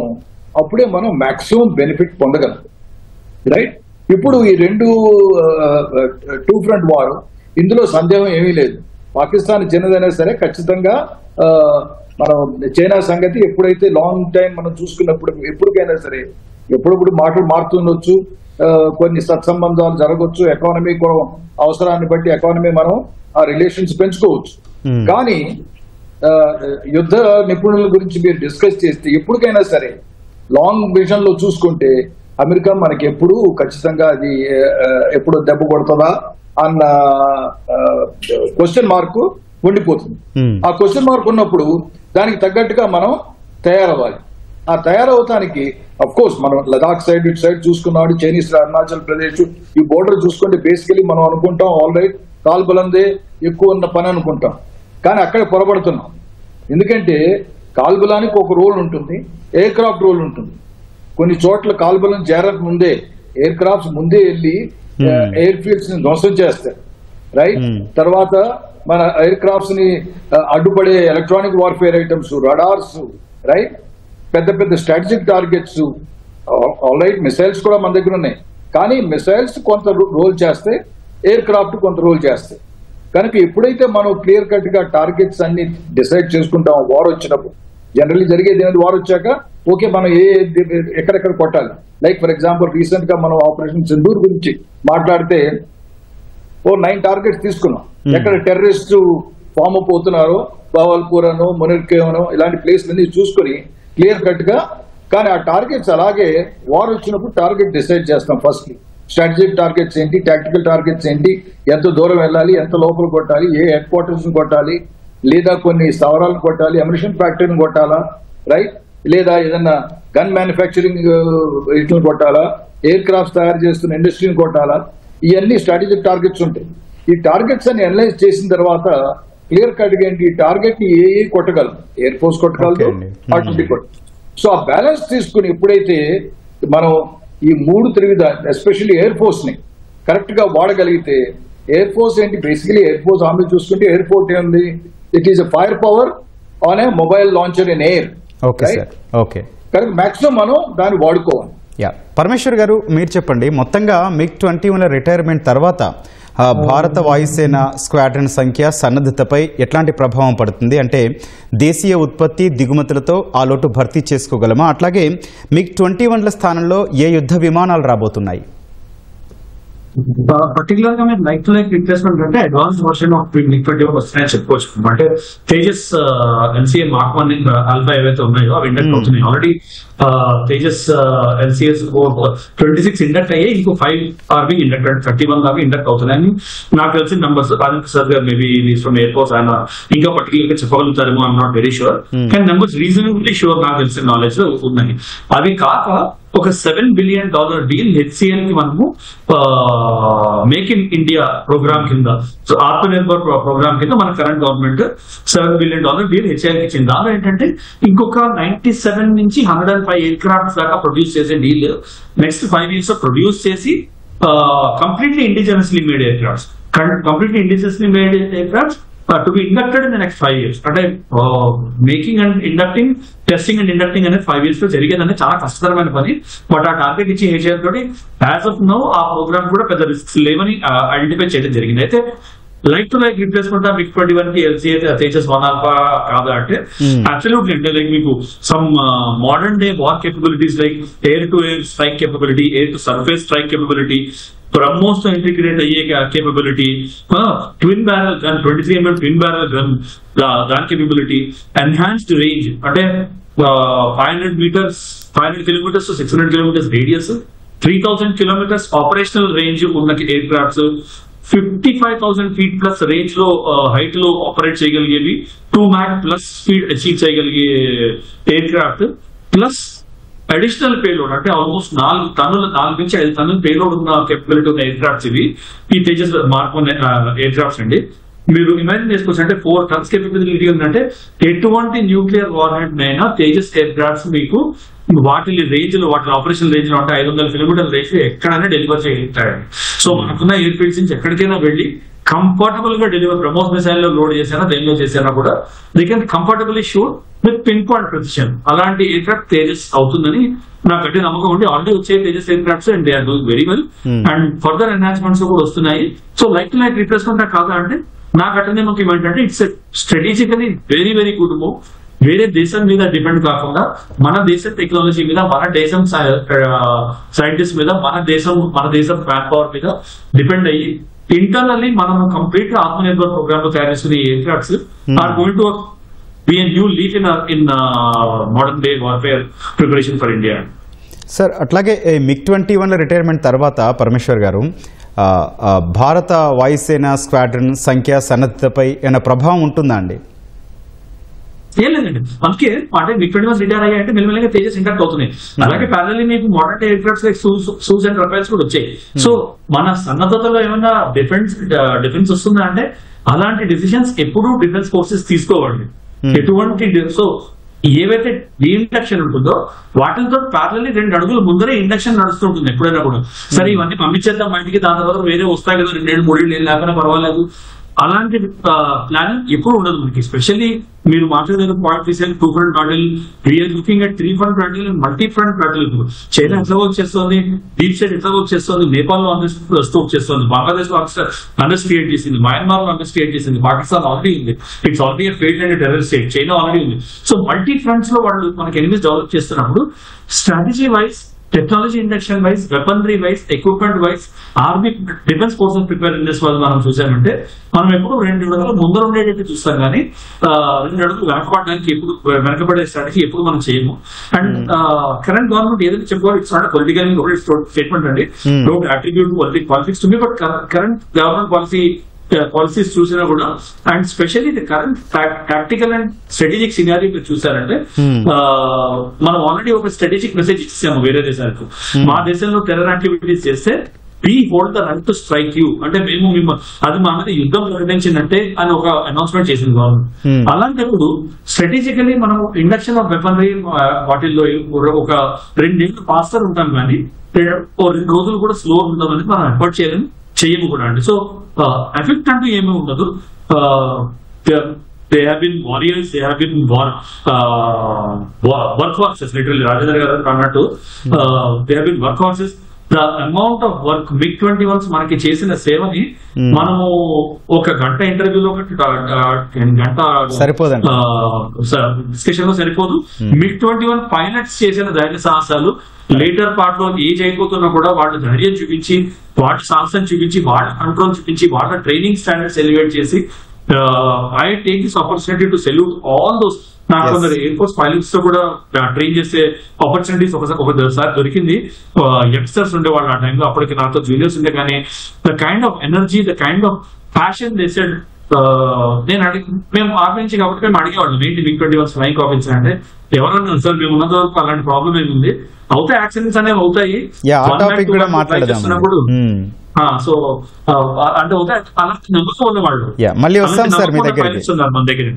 అప్పుడే మనం మాక్సిమం బెనిఫిట్ పొందగలం. రైట్. ఇప్పుడు ఈ 2 ఫ్రంట్ వార్, ఇందులో సందేహం ఏమీ లేదు. పాకిస్తాన్ చిన్నదైనా సరే ఖచ్చితంగా మనం చైనా సంగతి ఎప్పుడైతే లాంగ్ టైం మనం చూసుకున్నప్పుడు ఎప్పటికైనా సరే ఎప్పుడప్పుడు మాటలు మారుతుండొచ్చు, కొన్ని సత్సంబంధాలు జరగవచ్చు, ఎకానమీ కూడా అవసరాన్ని బట్టి ఎకానమీ మనం ఆ రిలేషన్స్ పెంచుకోవచ్చు. కానీ యుద్ధ నిపుణుల గురించి మీరు డిస్కస్ చేస్తే ఎప్పటికైనా సరే లాంగ్ విజన్ లో చూసుకుంటే అమెరికా మనకి ఎప్పుడు ఖచ్చితంగా అది ఎప్పుడు దెబ్బ కొడుతుందా అన్న క్వశ్చన్ మార్క్ ఉండిపోతుంది. ఆ క్వశ్చన్ మార్క్ ఉన్నప్పుడు దానికి తగ్గట్టుగా మనం తయారవ్వాలి. ఆ తయారవటానికి అఫ్ కోర్స్ మనం లదాఖ్ సైడ్ ఇటు సైడ్ చూసుకున్నాడు, చైనీస్ అరుణాచల్ ప్రదేశ్ ఈ బోర్డర్ చూసుకుంటే బేసికలీ మనం అనుకుంటాం ఆల్ రైట్ కాల్బలందే ఎక్కువ ఉన్న పని అనుకుంటాం. కానీ అక్కడ పొరపడుతున్నాం. ఎందుకంటే కాల్బలానికి ఒక రోల్ ఉంటుంది, ఎయిర్ క్రాఫ్ట్ రోల్ ఉంటుంది. కొన్ని చోట్ల కాల్బలం చేరక ముందే ఎయిర్ క్రాఫ్ట్స్ ముందే వెళ్ళి ఎయిర్ ఫీల్డ్స్ ని ధ్వంసం చేస్తారు. రైట్. తర్వాత మన ఎయిర్ క్రాఫ్ట్స్ ని అడ్డుపడే electronic warfare items, radars, right, పెద్ద పెద్ద strategic targets, all right missiles కూడా మన దగ్గర ఉన్నాయి. కానీ మిసైల్స్ కొంత రోల్ చేస్తే ఎయిర్ క్రాఫ్ట్ కొంత రోల్ చేస్తాయి. కనుక ఎప్పుడైతే మనం క్లియర్ కట్ గా టార్గెట్స్ అన్ని డిసైడ్ చేసుకుంటాం వార్ వచ్చినప్పుడు, జనరల్లీ జరిగేది ఏమైంది, వార్ వచ్చాక ఓకే మనం ఎక్కడెక్కడ కొట్టాలి. లైక్ ఫర్ ఎగ్జాంపుల్ రీసెంట్ గా మనం ఆపరేషన్ సింధూర్ గురించి మాట్లాడితే 9 టార్గెట్స్ తీసుకున్నాం. ఎక్కడ టెర్రరిస్ట్ ఫామ్ అప్ అవుతున్నారో బావల్పూర్ అనో మునిర్కేమనో ఇలాంటి ప్లేస్లన్నీ చూసుకుని క్లియర్ కట్ గా. కానీ ఆ టార్గెట్స్ అలాగే వార్ వచ్చినప్పుడు టార్గెట్ డిసైడ్ చేస్తాం. ఫస్ట్ స్ట్రాటజిక్ టార్గెట్స్ ఏంటి, టాక్టికల్ టార్గెట్స్ ఏంటి, ఎంత దూరం వెళ్ళాలి, ఎంత లోపల కొట్టాలి, ఏ హెడ్ క్వార్టర్స్ కొట్టాలి, లేదా కొన్ని స్థావరాలను కొట్టాలి, అమ్యునిషన్ ఫ్యాక్టరీని కొట్టాలా, రైట్, లేదా ఏదన్నా గన్ మ్యానుఫ్యాక్చరింగ్ వీటిని కొట్టాలా, ఎయిర్ క్రాఫ్ట్స్ తయారు చేస్తున్న ఇండస్ట్రీని కొట్టాలా, ఇవన్నీ స్ట్రాటజిక్ టార్గెట్స్ ఉంటాయి. ఈ టార్గెట్స్ అన్ని అనలైజ్ చేసిన తర్వాత క్లియర్ కట్ గా ఏంటి, ఈ టార్గెట్ ని ఏ కొట్టగలదు, ఎయిర్ ఫోర్స్ కొట్టగలదు, అటు కొట్టు. సో ఆ బ్యాలెన్స్ తీసుకుని ఎప్పుడైతే మనం ఈ 3 త్రివిధ ఎస్పెషల్లీ ఎయిర్ ఫోర్స్ ని కరెక్ట్ గా వాడగలిగితే, ఎయిర్ ఫోర్స్ ఏంటి బేసికలీ ఎయిర్ ఫోర్స్ ఆర్మీ చూసుకుంటే ఎయిర్ ఫోర్స్ ఏముంది, it is a fire power on a mobile launcher in air. Okay sir. Okay. Correct. Maximum మనం దాన్ని వాడుకోవాలి. యా, పరమేశ్వర్ గారు మీరు చెప్పండి, మొత్తంగా MiG-21 రిటైర్మెంట్ తర్వాత భారత వాయుసేన స్క్వాడ్రన్ సంఖ్య సన్నద్ధతపై ఎట్లాంటి ప్రభావం పడుతుంది? అంటే దేశీయ ఉత్పత్తి దిగుమతులతో ఆ లోటు భర్తీ చేసుకోగలమా? అట్లాగే MiG-21ల స్థానంలో ఏ యుద్ధ విమానాలు రాబోతున్నాయి? పర్టికులర్ గా మీరు లైక్ టు లైక్ రిప్లేస్మెంట్ అంటే అడ్వాన్స్ వర్షన్ ఆఫ్ MiG-21 వస్తున్నాయని చెప్పుకోవచ్చు. అంటే తేజస్ LCA Mark 1 ఆల్ఫా ఏవైతే ఉన్నాయో అవి ఇండక్ట్ అవుతున్నాయి. ఆల్రెడీ తేజస్ LCS 26 ఇండక్ట్ అయ్యాయి, ఇంకో 5 ఆర్ బి ఇండక్టెడ్, 31 దాకా ఇండక్ట్ అవుతున్నాయని నాకు తెలిసిన నంబర్స్. రాజేంద్ర సార్ గారు మేబీ ఫ్రమ్ ఎయిర్ ఫోర్స్ ఆయన ఇంకా పర్టికులర్ గా చెప్పగలుగుతారేమో, ఐఎమ్ నాట్ వెరీ షూర్. కానీ నంబర్స్ రీజనబుల్లీ షూర్ నాకు తెలిసిన నాలెడ్జ్ ఉన్నాయి. అవి కాక ఒక $7 billion డీల్ HCL కి మనము మేక్ ఇన్ ఇండియా ప్రోగ్రామ్ కింద, సో ఆత్మనిర్భర్ ప్రోగ్రామ్ కింద మన current government $7 billion deal HCL కి ఇచ్చింది. దానిలో ఏంటంటే ఇంకొక 97 నుంచి 105 ఎయిర్ క్రాఫ్ట్స్ దాకా ప్రొడ్యూస్ చేసే డీల్ నెక్స్ట్ 5 years ప్రొడ్యూస్ చేసి completely indigenously made air crafts, completely indigenously made air crafts to be inducted in the next 5 years. అంటే making and inducting, testing and inducting అనేది 5 years లో జరిగేదని చాలా కష్టతరమైన పని. But ఆ టార్గెట్ ఇచ్చి HCL తోటి యాజ్ ఆఫ్ నౌ ఆ ప్రోగ్రామ్ కూడా పెద్ద రిస్క్స్ లేవని ఐడెంటిఫై చేయడం జరిగింది. అయితే like to like replacement of MiG-21 కి LCA Tejas 1 Alpha కాదా అంటే అబ్సల్యూట్లీ. అంటే లైక్ మీకు some modern day war capabilities like air to air strike capability, air to surface strike capability, BrahMos తో ఇంటిగ్రేట్ అయ్యే కేపబిలిటీ, twin barrel gun 23 mm twin barrel gun దాని capability, enhanced range అంటే 500 kilometers to 600 kilometers radius, 3000 kilometers operational range ఉన్న aircrafts, 55,000 feet plus range లో height లో operate చేయగలిగేవి, 2 Mach plus speed achieve చేయగలిగే aircraft, plus additional payload అంటే almost 4 టన్నుల 4 నుంచి 5 టన్నుల పేలోడ్ ఉన్న కేపబిలిటీ ఉన్న ఎయిర్ క్రాఫ్ట్స్ ఇవి. ఈ తేజస్ మార్క్ 1 ఎయిర్ క్రాఫ్ట్స్ అండి. మీరు ఇమాజిన్ చేసుకోవచ్చు అంటే 4 tons కేపబిలిటీ ఉందంటే ఎటువంటి న్యూక్లియర్ వార్ హెడ్ అయినా తేజస్ ఎయిర్ క్రాఫ్ట్స్ మీకు వాటి రేంజ్ లో, వాటి ఆపరేషన్ రేంజ్ లో అంటే 500 kilometers రేంజ్ లో ఎక్కడైనా డెలివర్ చేయగలుగుతాయండి. సో మనకున్న ఎయిర్ ఫీల్డ్స్ నుంచి ఎక్కడికైనా వెళ్ళి కంఫర్టబుల్ గా డెలివర్, బ్రహ్మోస్ మిసైల్ లో లోడ్ చేసినా దేనిలో చేసినా కూడా they can comfortably shoot with pinpoint precision. అలాంటి ఎయిర్ క్రాఫ్ట్ తేజస్ అవుతుందని నాకు గట్టి నమ్మకం ఉండి ఆల్రెడీ వచ్చే Tejas aircrafts and they are doing very well and further enhancements కూడా వస్తున్నాయి. So like to like replacement కాదా అంటే నాకు అట్లనే నమ్మకం ఏంటంటే it's strategically very very good move. వేరే దేశం మీద డిపెండ్ కాకుండా మన దేశం టెక్నాలజీ మీద, మన దేశం సైంటిస్ట్ మీద, మన దేశం మ్యాన్ పవర్ మీద డిపెండ్ అయ్యి ఇంటర్నల్లీ మనం కంప్లీట్ గా ఆత్మనిర్భర్ ప్రోగ్రామ్ లో తయారు చేసుకునే aircrafts are going to be a new lead in modern day warfare preparation for India. Sir అట్లాగే MiG-21 రిటైర్మెంట్ తర్వాత పరమేశ్వర్ గారు భారత వాయుసేన స్క్వాడ్రన్ సంఖ్య సన్నద్ధతపై ఏమైనా ప్రభావం ఉంటుందా అండి? ఏం లేదండి, మనకి అంటే MiG-21 రిటైర్ అయ్యాయంటే మెల్లమెల్లగా తేజస్ ఇంటాక్ట్ అవుతున్నాయి. అలాగే ప్యారలీ మీకు modern day aircrafts like Sus and Rafales కూడా వచ్చాయి. సో మన సన్నద్ధతలో ఏమైనా డిఫరెన్స్ వస్తుందా అంటే అలాంటి డిసిషన్స్ ఎప్పుడు డిఫెన్స్ ఫోర్సెస్ తీసుకోవాలి. ఎటువంటి సో ఏవైతే ఇండక్షన్ ఉంటుందో వాటితో ప్యారలీ 2 అడుగులు ముందరే ఇండక్షన్ నడుస్తుంటుంది ఎప్పుడైనా కూడా. సరే ఇవన్నీ పంపించేద్దాం బయటికి, దాని తర్వాత వేరే వస్తాయి కదా 2-3 ఏళ్ళు లేకపోయినా పర్వాలేదు, అలాంటి ప్లాన్ ఎప్పుడు ఉండదు మనకి. స్పెషల్లీ మీరు మాట్లాడేది పాయింట్ తీసేది 2 front battle, we're looking at 3 front battle and multi front battle. China ఎట్లా వర్క్ చేస్తుంది, డీప్ స్టేట్ ఎట్లా వర్క్ చేస్తుంది, నేపాల్ లో వర్క్ చేస్తుంది, బంగ్లాదేశ్ లో అండర్స్ క్రియేట్ చేసింది, మయన్మార్ లో అండర్స్ క్రియేట్ చేసింది, పాకిస్తాన్ ఆల్రెడీ ఉంది, it's already failed and terror state, China already ఉంది. సో మల్టీ ఫ్రంట్స్ లో వాళ్ళు మనకి ఎనిమిస్ డెవలప్ చేస్తున్నప్పుడు strategy wise, technology induction wise, weaponry wise, equipment wise, army defence forces preparedness wise మనం చూసామంటే మనం ఎప్పుడు 2 అడుగులు ముందర ఉండేటట్టు చూస్తాం కానీ 2 అడుగులు వెనకబడడానికి ఎప్పుడు, వెనకబడే స్ట్రాటజీ ఎప్పుడు మనం చేయము. అండ్ కరెంట్ గవర్నమెంట్ ఏదైతే చెప్పుకోవాలి, ఇట్స్ నాట్ పొలిటికల్ స్టేట్మెంట్ అండి, don't attribute politics to me, but current government policies చూసినా కూడా and specially the current tactical and strategic scenario మీరు చూసారంటే మనం ఆల్రెడీ ఒక స్ట్రాటజిక్ మెసేజ్ ఇచ్చేసాము వేరే దేశాలకు. మా దేశంలో టెర్రర్ యాక్టివిటీస్ చేస్తే we hold the right to strike you అంటే మేము అది మా మీద యుద్ధం ప్రకటించిందంటే అని ఒక అనౌన్స్మెంట్ చేసింది గవర్నమెంట్. అలాంటప్పుడు స్ట్రాటజికలీ మనం ఇండక్షన్ ఆఫ్ వెపనరీ వాటిల్లో ఒక 2 ఏళ్ళు ఫాస్టర్ ఉంటాం కానీ 2 రోజులు కూడా స్లో ఉంటామని మనం ఎఫర్ట్ చేయము కూడా అండి. సో ఎఫెక్ట్ అంటూ ఏమీ ఉండదు. They have been warriors, they have been workhorses, literally Rajendra garu annattu they have been workhorses. The amount of work MiG-21 మనకి చేసిన సేవని మనము ఒక గంట ఇంటర్వ్యూలో గంట సరిపోదండి, డిస్కషన్ లో సరిపోదు. MiG-21 పైలట్స్ చేసిన ధైర్య సాహసాలు లేటర్ పార్ట్ లో ఏజ్ అయిపోతున్నా కూడా వాళ్ళు ధైర్యం చూపించి, వాటి సాహసం చూపించి, వాళ్ళ కంట్రోల్ చూపించి, వాళ్ళ ట్రైనింగ్ స్టాండర్డ్స్ ఎలివేట్ చేసి, I take this opportunity to salute all those. నాకు కొందరు ఎయిర్ ఫోర్స్ పైలట్స్ తో కూడా ట్రైన్ చేసే ఆపర్చునిటీస్ ఒకసారి దొరికింది. యంగ్స్టర్స్ ఉండేవాళ్ళు ఆ టైంలో, అప్పటికి నాతో జూనియర్స్ ఉండే, కానీ the kind of energy, the kind of passion they said మేము ఆపించి కాబట్టి మేము అడిగేవాళ్ళం ఏంటి MiG-21 ఫ్లయింగ్ ఆఫీస్ అంటే ఎవరన్నా సార్ మేము ఉన్నంత వరకు అలాంటి ప్రాబ్లం ఏముంది, అవుతాయి యాక్సిడెంట్స్ అనేవి అవుతాయి, సో అంటే అవుతాయి అలాంటి నమ్మకం ఉన్నవాళ్ళు. మళ్ళీ వస్తాం సార్ మీ దగ్గరికి. మన దగ్గర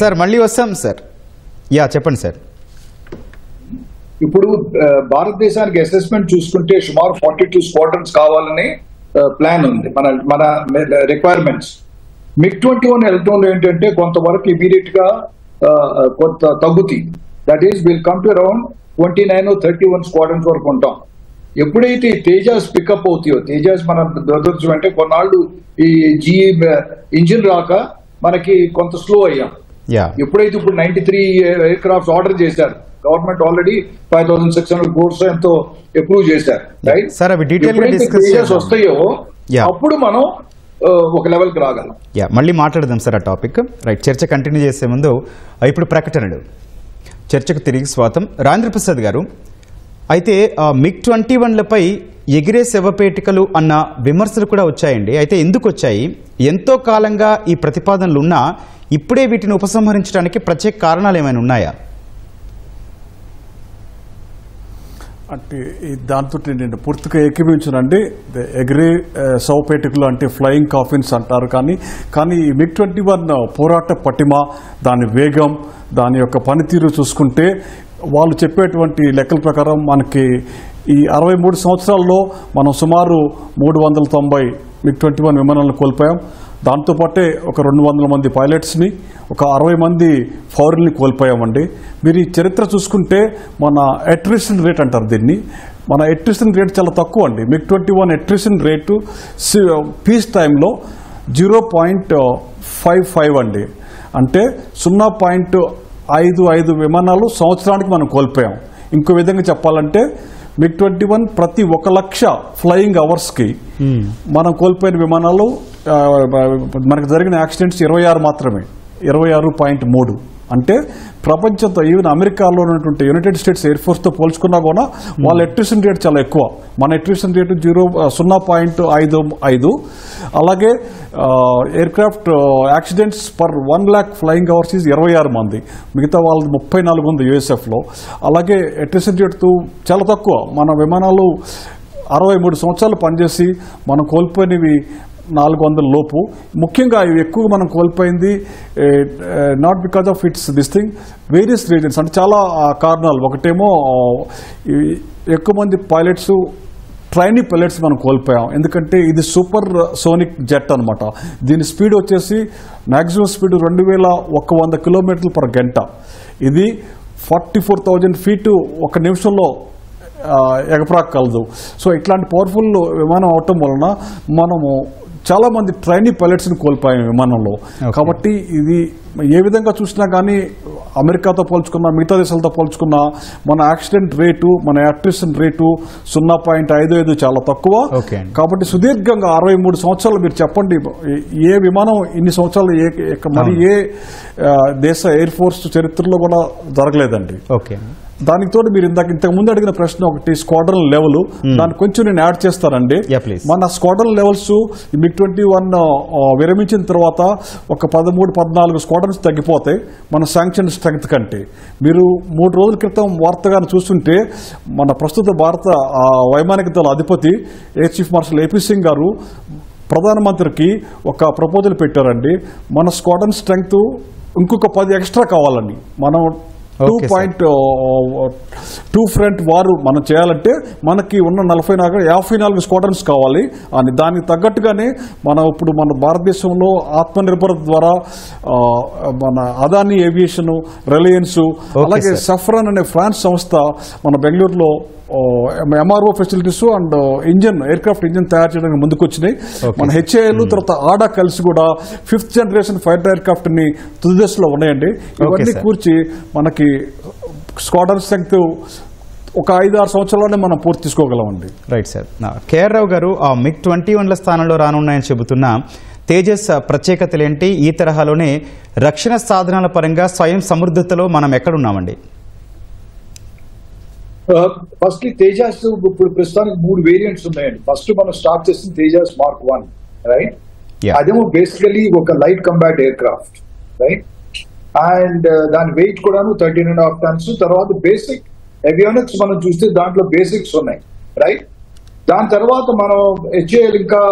సార్ మళ్ళీ వస్తాం సార్. చెప్పండి సార్. ఇప్పుడు భారతదేశానికి అసెస్మెంట్ చూసుకుంటే సుమారు 42 స్క్వాడ్రన్స్ కావాలని ప్లాన్ ఉంది. మన రిక్వైర్మెంట్స్ MiG-21 వెళ్ళటంలో ఏంటంటే కొంతవరకు ఇమీడియట్ గా కొంత తగ్గుతాయి. That is will come to around 29 or 31 squadrons వరకు ఉంటాం. ఎప్పుడైతే తేజాస్ పికప్ అవుతాయో, తేజాస్ మన దురదృష్టం అంటే కొన్నాళ్ళు ఈ ఇంజిన్ రాక మనకి కొంత స్లో అయ్యాం. ఎప్పుడైతే ఇప్పుడు 93 ఎయిర్ క్రాఫ్ట్స్ ఆర్డర్ చేశారు గవర్నమెంట్, ఆల్రెడీ 5,600 crores ఎంతో అప్రూవ్ చేశారు, రైట్? తేజాస్ వస్తాయో అప్పుడు మనం ఒక లెవెల్కి రాగలం. మళ్ళీ మాట్లాడదాం సార్ ఆ టాపిక్. రైట్, చర్చ కంటిన్యూ చేసే ముందు ఇప్పుడు ప్రకటనలు. చర్చకు తిరిగి స్వాగతం. రాజేంద్ర ప్రసాద్ గారు, అయితే MiG-21లపై ఎగిరే శవపేటికలు అన్న విమర్శలు కూడా వచ్చాయండి. అయితే ఎందుకు వచ్చాయి? ఎంతో కాలంగా ఈ ప్రతిపాదనలు ఉన్నా ఇప్పుడే వీటిని ఉపసంహరించడానికి ప్రత్యేక కారణాలు ఏమైనా ఉన్నాయా? అంటే దాంతో నేను పూర్తిగా ఏకీభవించానండి. ఎగిరే శవపేటికలు అంటే ఫ్లయింగ్ కాఫిన్స్ అంటారు. కానీ ఈ MiG-21 పోరాట పటిమ, దాని వేగం, దాని యొక్క పనితీరు చూసుకుంటే వాళ్ళు చెప్పేటువంటి లెక్కల ప్రకారం మనకి ఈ 63 సంవత్సరాల్లో మనం సుమారు 390 MiG-21 విమానాలను కోల్పోయాం. దాంతోపాటే ఒక 200 మంది పైలట్స్ని, ఒక 60 మంది పౌరుల్ని కోల్పోయామండి. మీరు ఈ చరిత్ర చూసుకుంటే మన అట్రిషన్ రేట్ అంటారు దీన్ని, మన అట్రిషన్ రేట్ చాలా తక్కువ అండి. MiG-21 అట్రిషన్ రేటు పీస్ టైంలో 0.55 అండి. అంటే 0.55 విమానాలు సంవత్సరానికి మనం కోల్పోయాం. ఇంకో విధంగా చెప్పాలంటే MiG-21 ప్రతి 1 లక్ష ఫ్లయింగ్ అవర్స్కి మనం కోల్పోయిన విమానాలు, మనకు జరిగిన యాక్సిడెంట్స్ 26 మాత్రమే, 26.3. అంటే ప్రపంచంతో ఈవెన్ అమెరికాలో ఉన్నటువంటి యునైటెడ్ స్టేట్స్ ఎయిర్ ఫోర్స్తో పోల్చుకున్నా కూడా వాళ్ళ అట్రిషన్ రేట్ చాలా ఎక్కువ. మన అట్రిషన్ రేటు 0.55. అలాగే air craft accidents per 1 lakh flying hours is 26 మంది, మిగతా వాళ్ళది 34 ఉంది యూఎస్ఎఫ్లో. అలాగే అట్రిషన్ రేటు చాలా తక్కువ. మన విమానాలు 63 సంవత్సరాలు పనిచేసి మనం కోల్పోయినవి 400 లోపు. ముఖ్యంగా ఇవి ఎక్కువ మనం కోల్పోయింది not because of it's this thing, various reasons, అంటే చాలా కారణాలు. ఒకటేమో ఎక్కువ మంది పైలట్స్, ట్రైనీ పైలట్స్ మనం కోల్పోయాం. ఎందుకంటే ఇది సూపర్ సోనిక్ జెట్ అనమాట. దీని స్పీడ్ వచ్చేసి మ్యాక్సిమం స్పీడ్ 2100 కిలోమీటర్లు పర్ గంట. ఇది 44,000 feet 1 నిమిషంలో ఎగప్రాకగలదు. సో ఇట్లాంటి పవర్ఫుల్ విమానం అవటం వలన మనము చాలా మంది ట్రైనీ పైలట్స్ని కోల్పోయాం విమానంలో. కాబట్టి ఇది ఏ విధంగా చూసినా కానీ అమెరికాతో పోల్చుకున్నా, మిగతా దేశాలతో పోల్చుకున్నా మన యాక్సిడెంట్ రేటు, మన అట్రిషన్ రేటు 0.55 చాలా తక్కువ. కాబట్టి సుదీర్ఘంగా 63 సంవత్సరాలు మీరు చెప్పండి, ఏ విమానం ఇన్ని సంవత్సరాలు మరి ఏ దేశ ఎయిర్ ఫోర్స్ చరిత్రలో కూడా జరగలేదండి. దానికి తోడు మీరు ఇంతకు ముందు అడిగిన ప్రశ్న ఒకటి, స్క్వాడ్రన్ లెవెల్, దానికి కొంచెం నేను యాడ్ చేస్తానండి. మన స్క్వాడ్రన్ లెవెల్స్ MiG-21 విరమించిన తర్వాత ఒక 13-14 స్క్వాడ్రన్స్ తగ్గిపోతాయి మన శాంక్షన్ స్ట్రెంగ్త్ కంటే. మీరు 3 రోజుల క్రితం వార్తగాను చూస్తుంటే మన ప్రస్తుత భారత వైమానిక దళ అధిపతి air chief martial AP Singh గారు ప్రధానమంత్రికి ఒక ప్రపోజల్ పెట్టారండి. మన స్క్వాడ్రన్ స్ట్రెంగ్త్ ఇంకొక 10 ఎక్స్ట్రా కావాలని. మనం 2.2 ఫ్రంట్ వారు మనం చేయాలంటే మనకి ఉన్న 54 స్క్వాడ్రన్స్ కావాలి అని. దానికి తగ్గట్టుగానే మనం ఇప్పుడు మన భారతదేశంలో ఆత్మనిర్భరత ద్వారా మన అదానీ ఏవియేషన్, రిలయన్స్, అలాగే సఫ్రాన్ అనే ఫ్రాన్స్ సంస్థ మన బెంగళూరులో MRO facilities and air craft engine తయారు చేయడానికి ముందుకు వచ్చినాయి. మన HAL తర్వాత ఆడా కలిసి కూడా 5th generation fighter air craft ని తుది దశలో ఉన్నాయండి. ఇవన్నీ కూర్చి మనకి స్క్వాడ్రన్ స్ట్రెంగ్త్ ఒక 5-6 సంవత్సరాల్లోనే మనం పూర్తి తీసుకోగలమండి. Right sir. KR రావు గారు, ఆ MiG-21ల స్థానంలో రానున్నాయని చెబుతున్న తేజస్ ప్రత్యేకతలు ఏంటి? ఈ తరహాలోనే రక్షణ సాధనాల పరంగా స్వయం సమృద్ధతలో మనం ఎక్కడున్నామండి? ఫస్ట్ తేజాస్ ఇప్పుడు ప్రస్తుతానికి 3 వేరియంట్స్ ఉన్నాయండి. ఫస్ట్ మనం స్టార్ట్ చేసిన తేజాస్ Mark 1, రైట్? అదేమో బేసికలీ ఒక light combat air craft, right? And దాని వెయిట్ కూడాను 13.5 tons. తర్వాత బేసిక్ ఏవియానిక్స్ మనం చూస్తే దాంట్లో బేసిక్స్ ఉన్నాయి, రైట్? దాని తర్వాత మనం హెచ్ఏఎల్ ఇంకా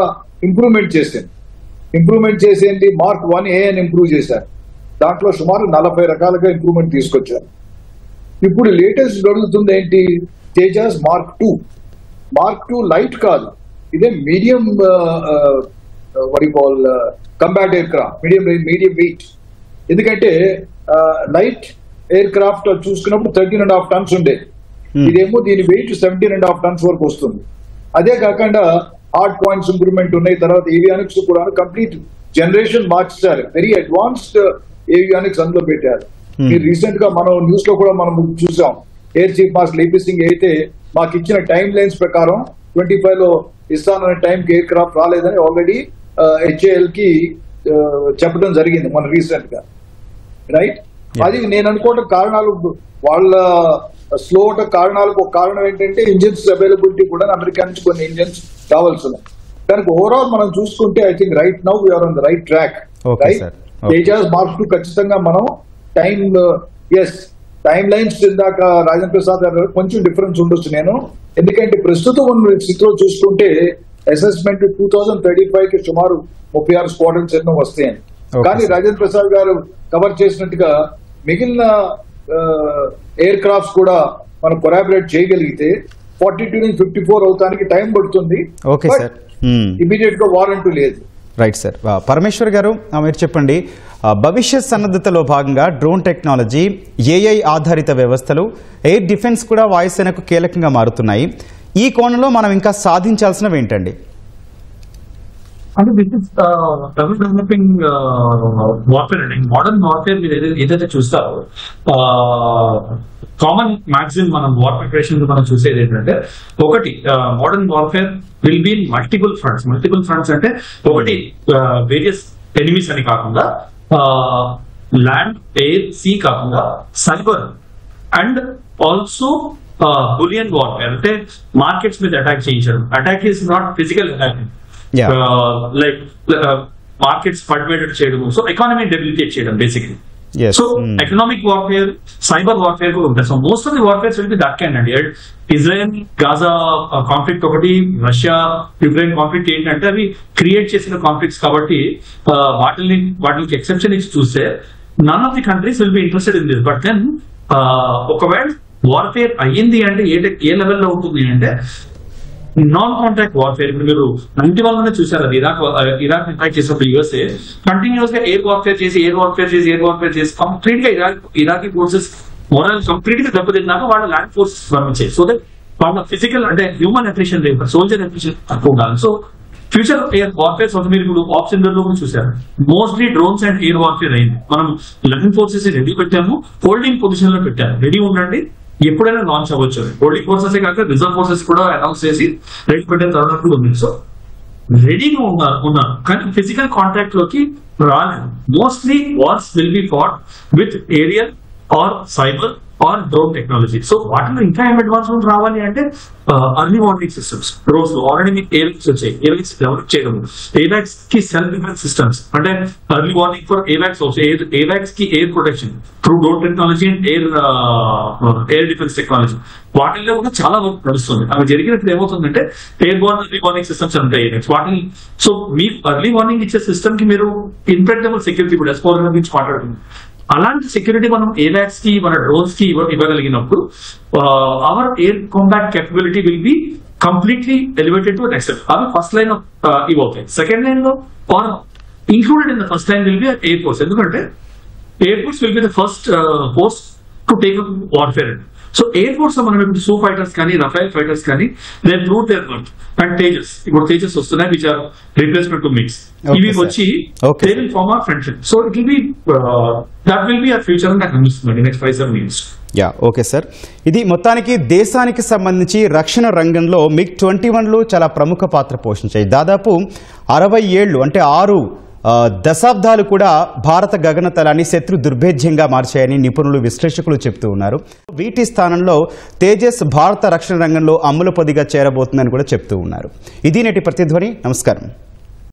ఇంప్రూవ్మెంట్ చేసేది మార్క్ 1A అని ఇంప్రూవ్ చేశారు. దాంట్లో సుమారు 40 రకాలుగా ఇంప్రూవ్మెంట్ తీసుకొచ్చారు. ఇప్పుడు లేటెస్ట్ జరుగుతుంది ఏంటి? తేజాస్ మార్క్ 2 లైట్ కాదు, ఇదే medium combat air craft, medium wait. ఎందుకంటే లైట్ ఎయిర్ క్రాఫ్ట్ చూసుకున్నప్పుడు 13.5 tons ఉండేది, ఇదేమో దీని వెయిట్ 17.5 tons వరకు వస్తుంది. అదే కాకుండా హార్డ్ పాయింట్స్ ఇంప్రూవ్మెంట్ ఉన్నాయి. తర్వాత ఏవియానిక్స్ కూడా కంప్లీట్ జనరేషన్ మార్చారు, వెరీ అడ్వాన్స్డ్ ఏవియానిక్స్ అందులో పెట్టారు. మీరు రీసెంట్ గా మనం న్యూస్ లో కూడా మనం చూసాం, air chief martial AP Singh అయితే మాకు ఇచ్చిన టైం లైన్స్ ప్రకారం 25 లో ఇస్తాననే టైంకి ఎయిర్ క్రాఫ్ట్ రాలేదని ఆల్రెడీ హెచ్ఏఎల్ కి చెప్పడం జరిగింది మన రీసెంట్ గా, రైట్? అది నేను అనుకోవడం కారణాలు, వాళ్ళ స్లో కారణాలకు ఒక కారణం ఏంటంటే ఇంజిన్స్ అవైలబిలిటీ కూడా అమెరికా నుంచి కొన్ని ఇంజిన్స్ కావాల్సి ఉన్నాయి. కనుక ఓవరాల్ మనం చూసుకుంటే I think right now we're on the right track, right? Tejas mark 2 ఖచ్చితంగా మనం టైం లైన్స్ ఇందాక రాజేంద్ర ప్రసాద్ గారు కొంచెం డిఫరెన్స్ ఉండొచ్చు. నేను ఎందుకంటే ప్రస్తుతం ఉన్న స్థితిలో చూసుకుంటే అసెస్మెంట్ 2035 కి సుమారు 36 స్క్వాడ్రన్స్ ఎన్నో వస్తాయని. కానీ రాజేంద్ర ప్రసాద్ గారు కవర్ చేసినట్టుగా మిగిలిన ఎయిర్ క్రాఫ్ట్స్ కూడా మనం కొలాబరేట్ చేయగలిగితే 42 నుంచి 54 అవుతానికి టైం పడుతుంది. ఇమీడియట్ గా వారంటీ లేదు. Right sir. పరమేశ్వర్ గారు మీరు చెప్పండి, భవిష్యత్ సన్నద్ధతలో భాగంగా డ్రోన్ టెక్నాలజీ, ఏఐ ఆధారిత వ్యవస్థలు, ఎయిర్ డిఫెన్స్ కూడా వాయుసేనకు కీలకంగా మారుతున్నాయి. ఈ కోణంలో మనం ఇంకా సాధించాల్సినవి ఏంటండి? అంటే డెవలపింగ్ వార్ఫేర్ అండి. మోడర్న్ వార్ఫేర్ మీరు ఏదైతే చూస్తారో కామన్ మ్యాక్సిమం మనం వార్ ప్రిపరేషన్ మనం చూసేది ఏంటంటే, ఒకటి modern warfare will be multiple fronts అంటే ఒకటి వేరియస్ ఎనిమీస్ అని కాకుండా ల్యాండ్, ఎయిర్, సీ కాకుండా cyber and also bullion warfare అంటే మార్కెట్స్ మీద అటాక్ చేయించడం. Attack is not physical attack, like markets పడిపోయేటట్టు చేయడం, సో ఎకానమీ డెబిలిటేట్ చేయడం basically. So economic warfare, cyber warfare కూడా ఉంటాయి. So most of the warfares will be that kind అండి. Israel Gaza conflict ఒకటి, రష్యా యుక్రెయిన్ కాన్ఫ్లిక్ట్ ఏంటంటే అవి create చేసిన కాన్ఫ్లిక్ట్స్ కాబట్టి వాటికి ఎక్సెప్షన్ ఇచ్చి చూస్తే none of the countries will be interested in this. But then ఒకవేళ వార్ఫేర్ అయ్యింది అంటే ఏ లెవెల్లో ఉంటుంది అంటే నాన్ కాంటాక్ట్ వార్ఫేర్. ఇప్పుడు మీరు 91 లోనే చూసారు, అది ఇరాక్ అటాక్ చేసినప్పుడు యూఎస్ఏ కంటిన్యూస్ గా ఎయిర్ వార్ఫేర్ చేసి కంప్లీట్ గా ఇరాకీ ఫోర్సెస్ మొరల్ కంప్లీట్ గా దెబ్బతిన్నాక వాళ్ళ ల్యాండ్ ఫోర్సెస్ పంపించాయి. సో దట్ వాళ్ళ ఫిజికల్ అంటే హ్యూమన్ అట్రిషన్ లేదు, సోల్జర్ అట్రిషన్ తక్కువ ఉండాలి. సో ఫ్యూచర్ ఎయిర్ వార్ఫేర్స్ మీరు ఇప్పుడు ఆప్షన్ లో చూసారు, mostly drones and air warfare అయింది. మనం ల్యాండ్ ఫోర్సెస్ రెడీ పెట్టాము, హోల్డింగ్ పొజిషన్ లో పెట్టాము, రెడీ ఉండండి, ఎప్పుడైనా లాంచ్ అవ్వచ్చు. హోల్డింగ్ ఫోర్సెస్ కాక రిజర్వ్ ఫోర్సెస్ కూడా అనౌన్స్ చేసి రెడీ పెట్టిన తర్వాత ఉంది. సో రెడీగా ఉన్నారు కానీ ఫిజికల్ కాంటాక్ట్ లోకి రాలేదు. Mostly wars will be fought with aerial or cyber or drone technology. So వాటిలో ఇంకా ఏం అడ్వాన్స్మెంట్ రావాలి అంటే అర్లీ వార్నింగ్ సిస్టమ్స్. రోజు ఆల్రెడీ మీకు ఏవిక్స్ వచ్చాయి, ఏవిక్స్ డెవలప్ చేయడం, ఏవాక్స్ కి సెల్ఫ్ డిఫెన్స్ సిస్టమ్స్ అంటే అర్లీ వార్నింగ్ ఫర్ ఏవాక్స్ ఆల్సో, ఏవాక్స్ కి air protection through drone technology and air defence technology. వాటిల్లో కూడా చాలా వర్క్ నడుస్తుంది. అవి జరిగినప్పుడు ఏమవుతుందంటే airborne early warning systems ఉంటాయి వాటిని. సో మీ అర్లీ వార్నింగ్ ఇచ్చే సిస్టమ్ కి మీరు ఇంప్రెడిబుల్ సెక్యూరిటీ ఇప్పుడు S4 గురించి మాట్లాడుతుంది. అలాంటి సెక్యూరిటీ మనం ఏవాక్స్ కి మన డ్రోన్స్ కి ఇవ్వగలిగినప్పుడు our air combat capability will be completely elevated to next. అవి ఫస్ట్ లైన్ ఇవ్వవుతాయి. సెకండ్ లైన్ లో are included in the first line will be air force. ఎందుకంటే air force will be the first force to take up warfare. So air force లో మనం ఇప్పుడు Su fighters కానీ Rafale fighters కానీ they prove their work. And Tejas, ఇప్పుడు తేజస్ వస్తున్నాయి which are replacement to mix. ఇవి వచ్చి they will form our friendship. So it will be that will be our future అని నాకు అనిపిస్తుంది నెక్స్ట్ 5-7 years. Okay sir. ఇది మొత్తానికి దేశానికి సంబంధించి రక్షణ రంగంలో MiG-21లు చాలా ప్రముఖ పాత్ర పోషించాయి. దాదాపు 60 ఏళ్లు అంటే 6 దశాబ్దాలు కూడా భారత గగనతలాన్ని శత్రు దుర్భేద్యంగా మార్చాయని నిపుణులు, విశ్లేషకులు చెప్తూ ఉన్నారు. వీటి స్థానంలో తేజస్ భారత రక్షణ రంగంలో అమ్ముల పొదిగా చేరబోతుందని కూడా చెప్తూ ఉన్నారు. ఇది నేటి ప్రతిధ్వని. నమస్కారం.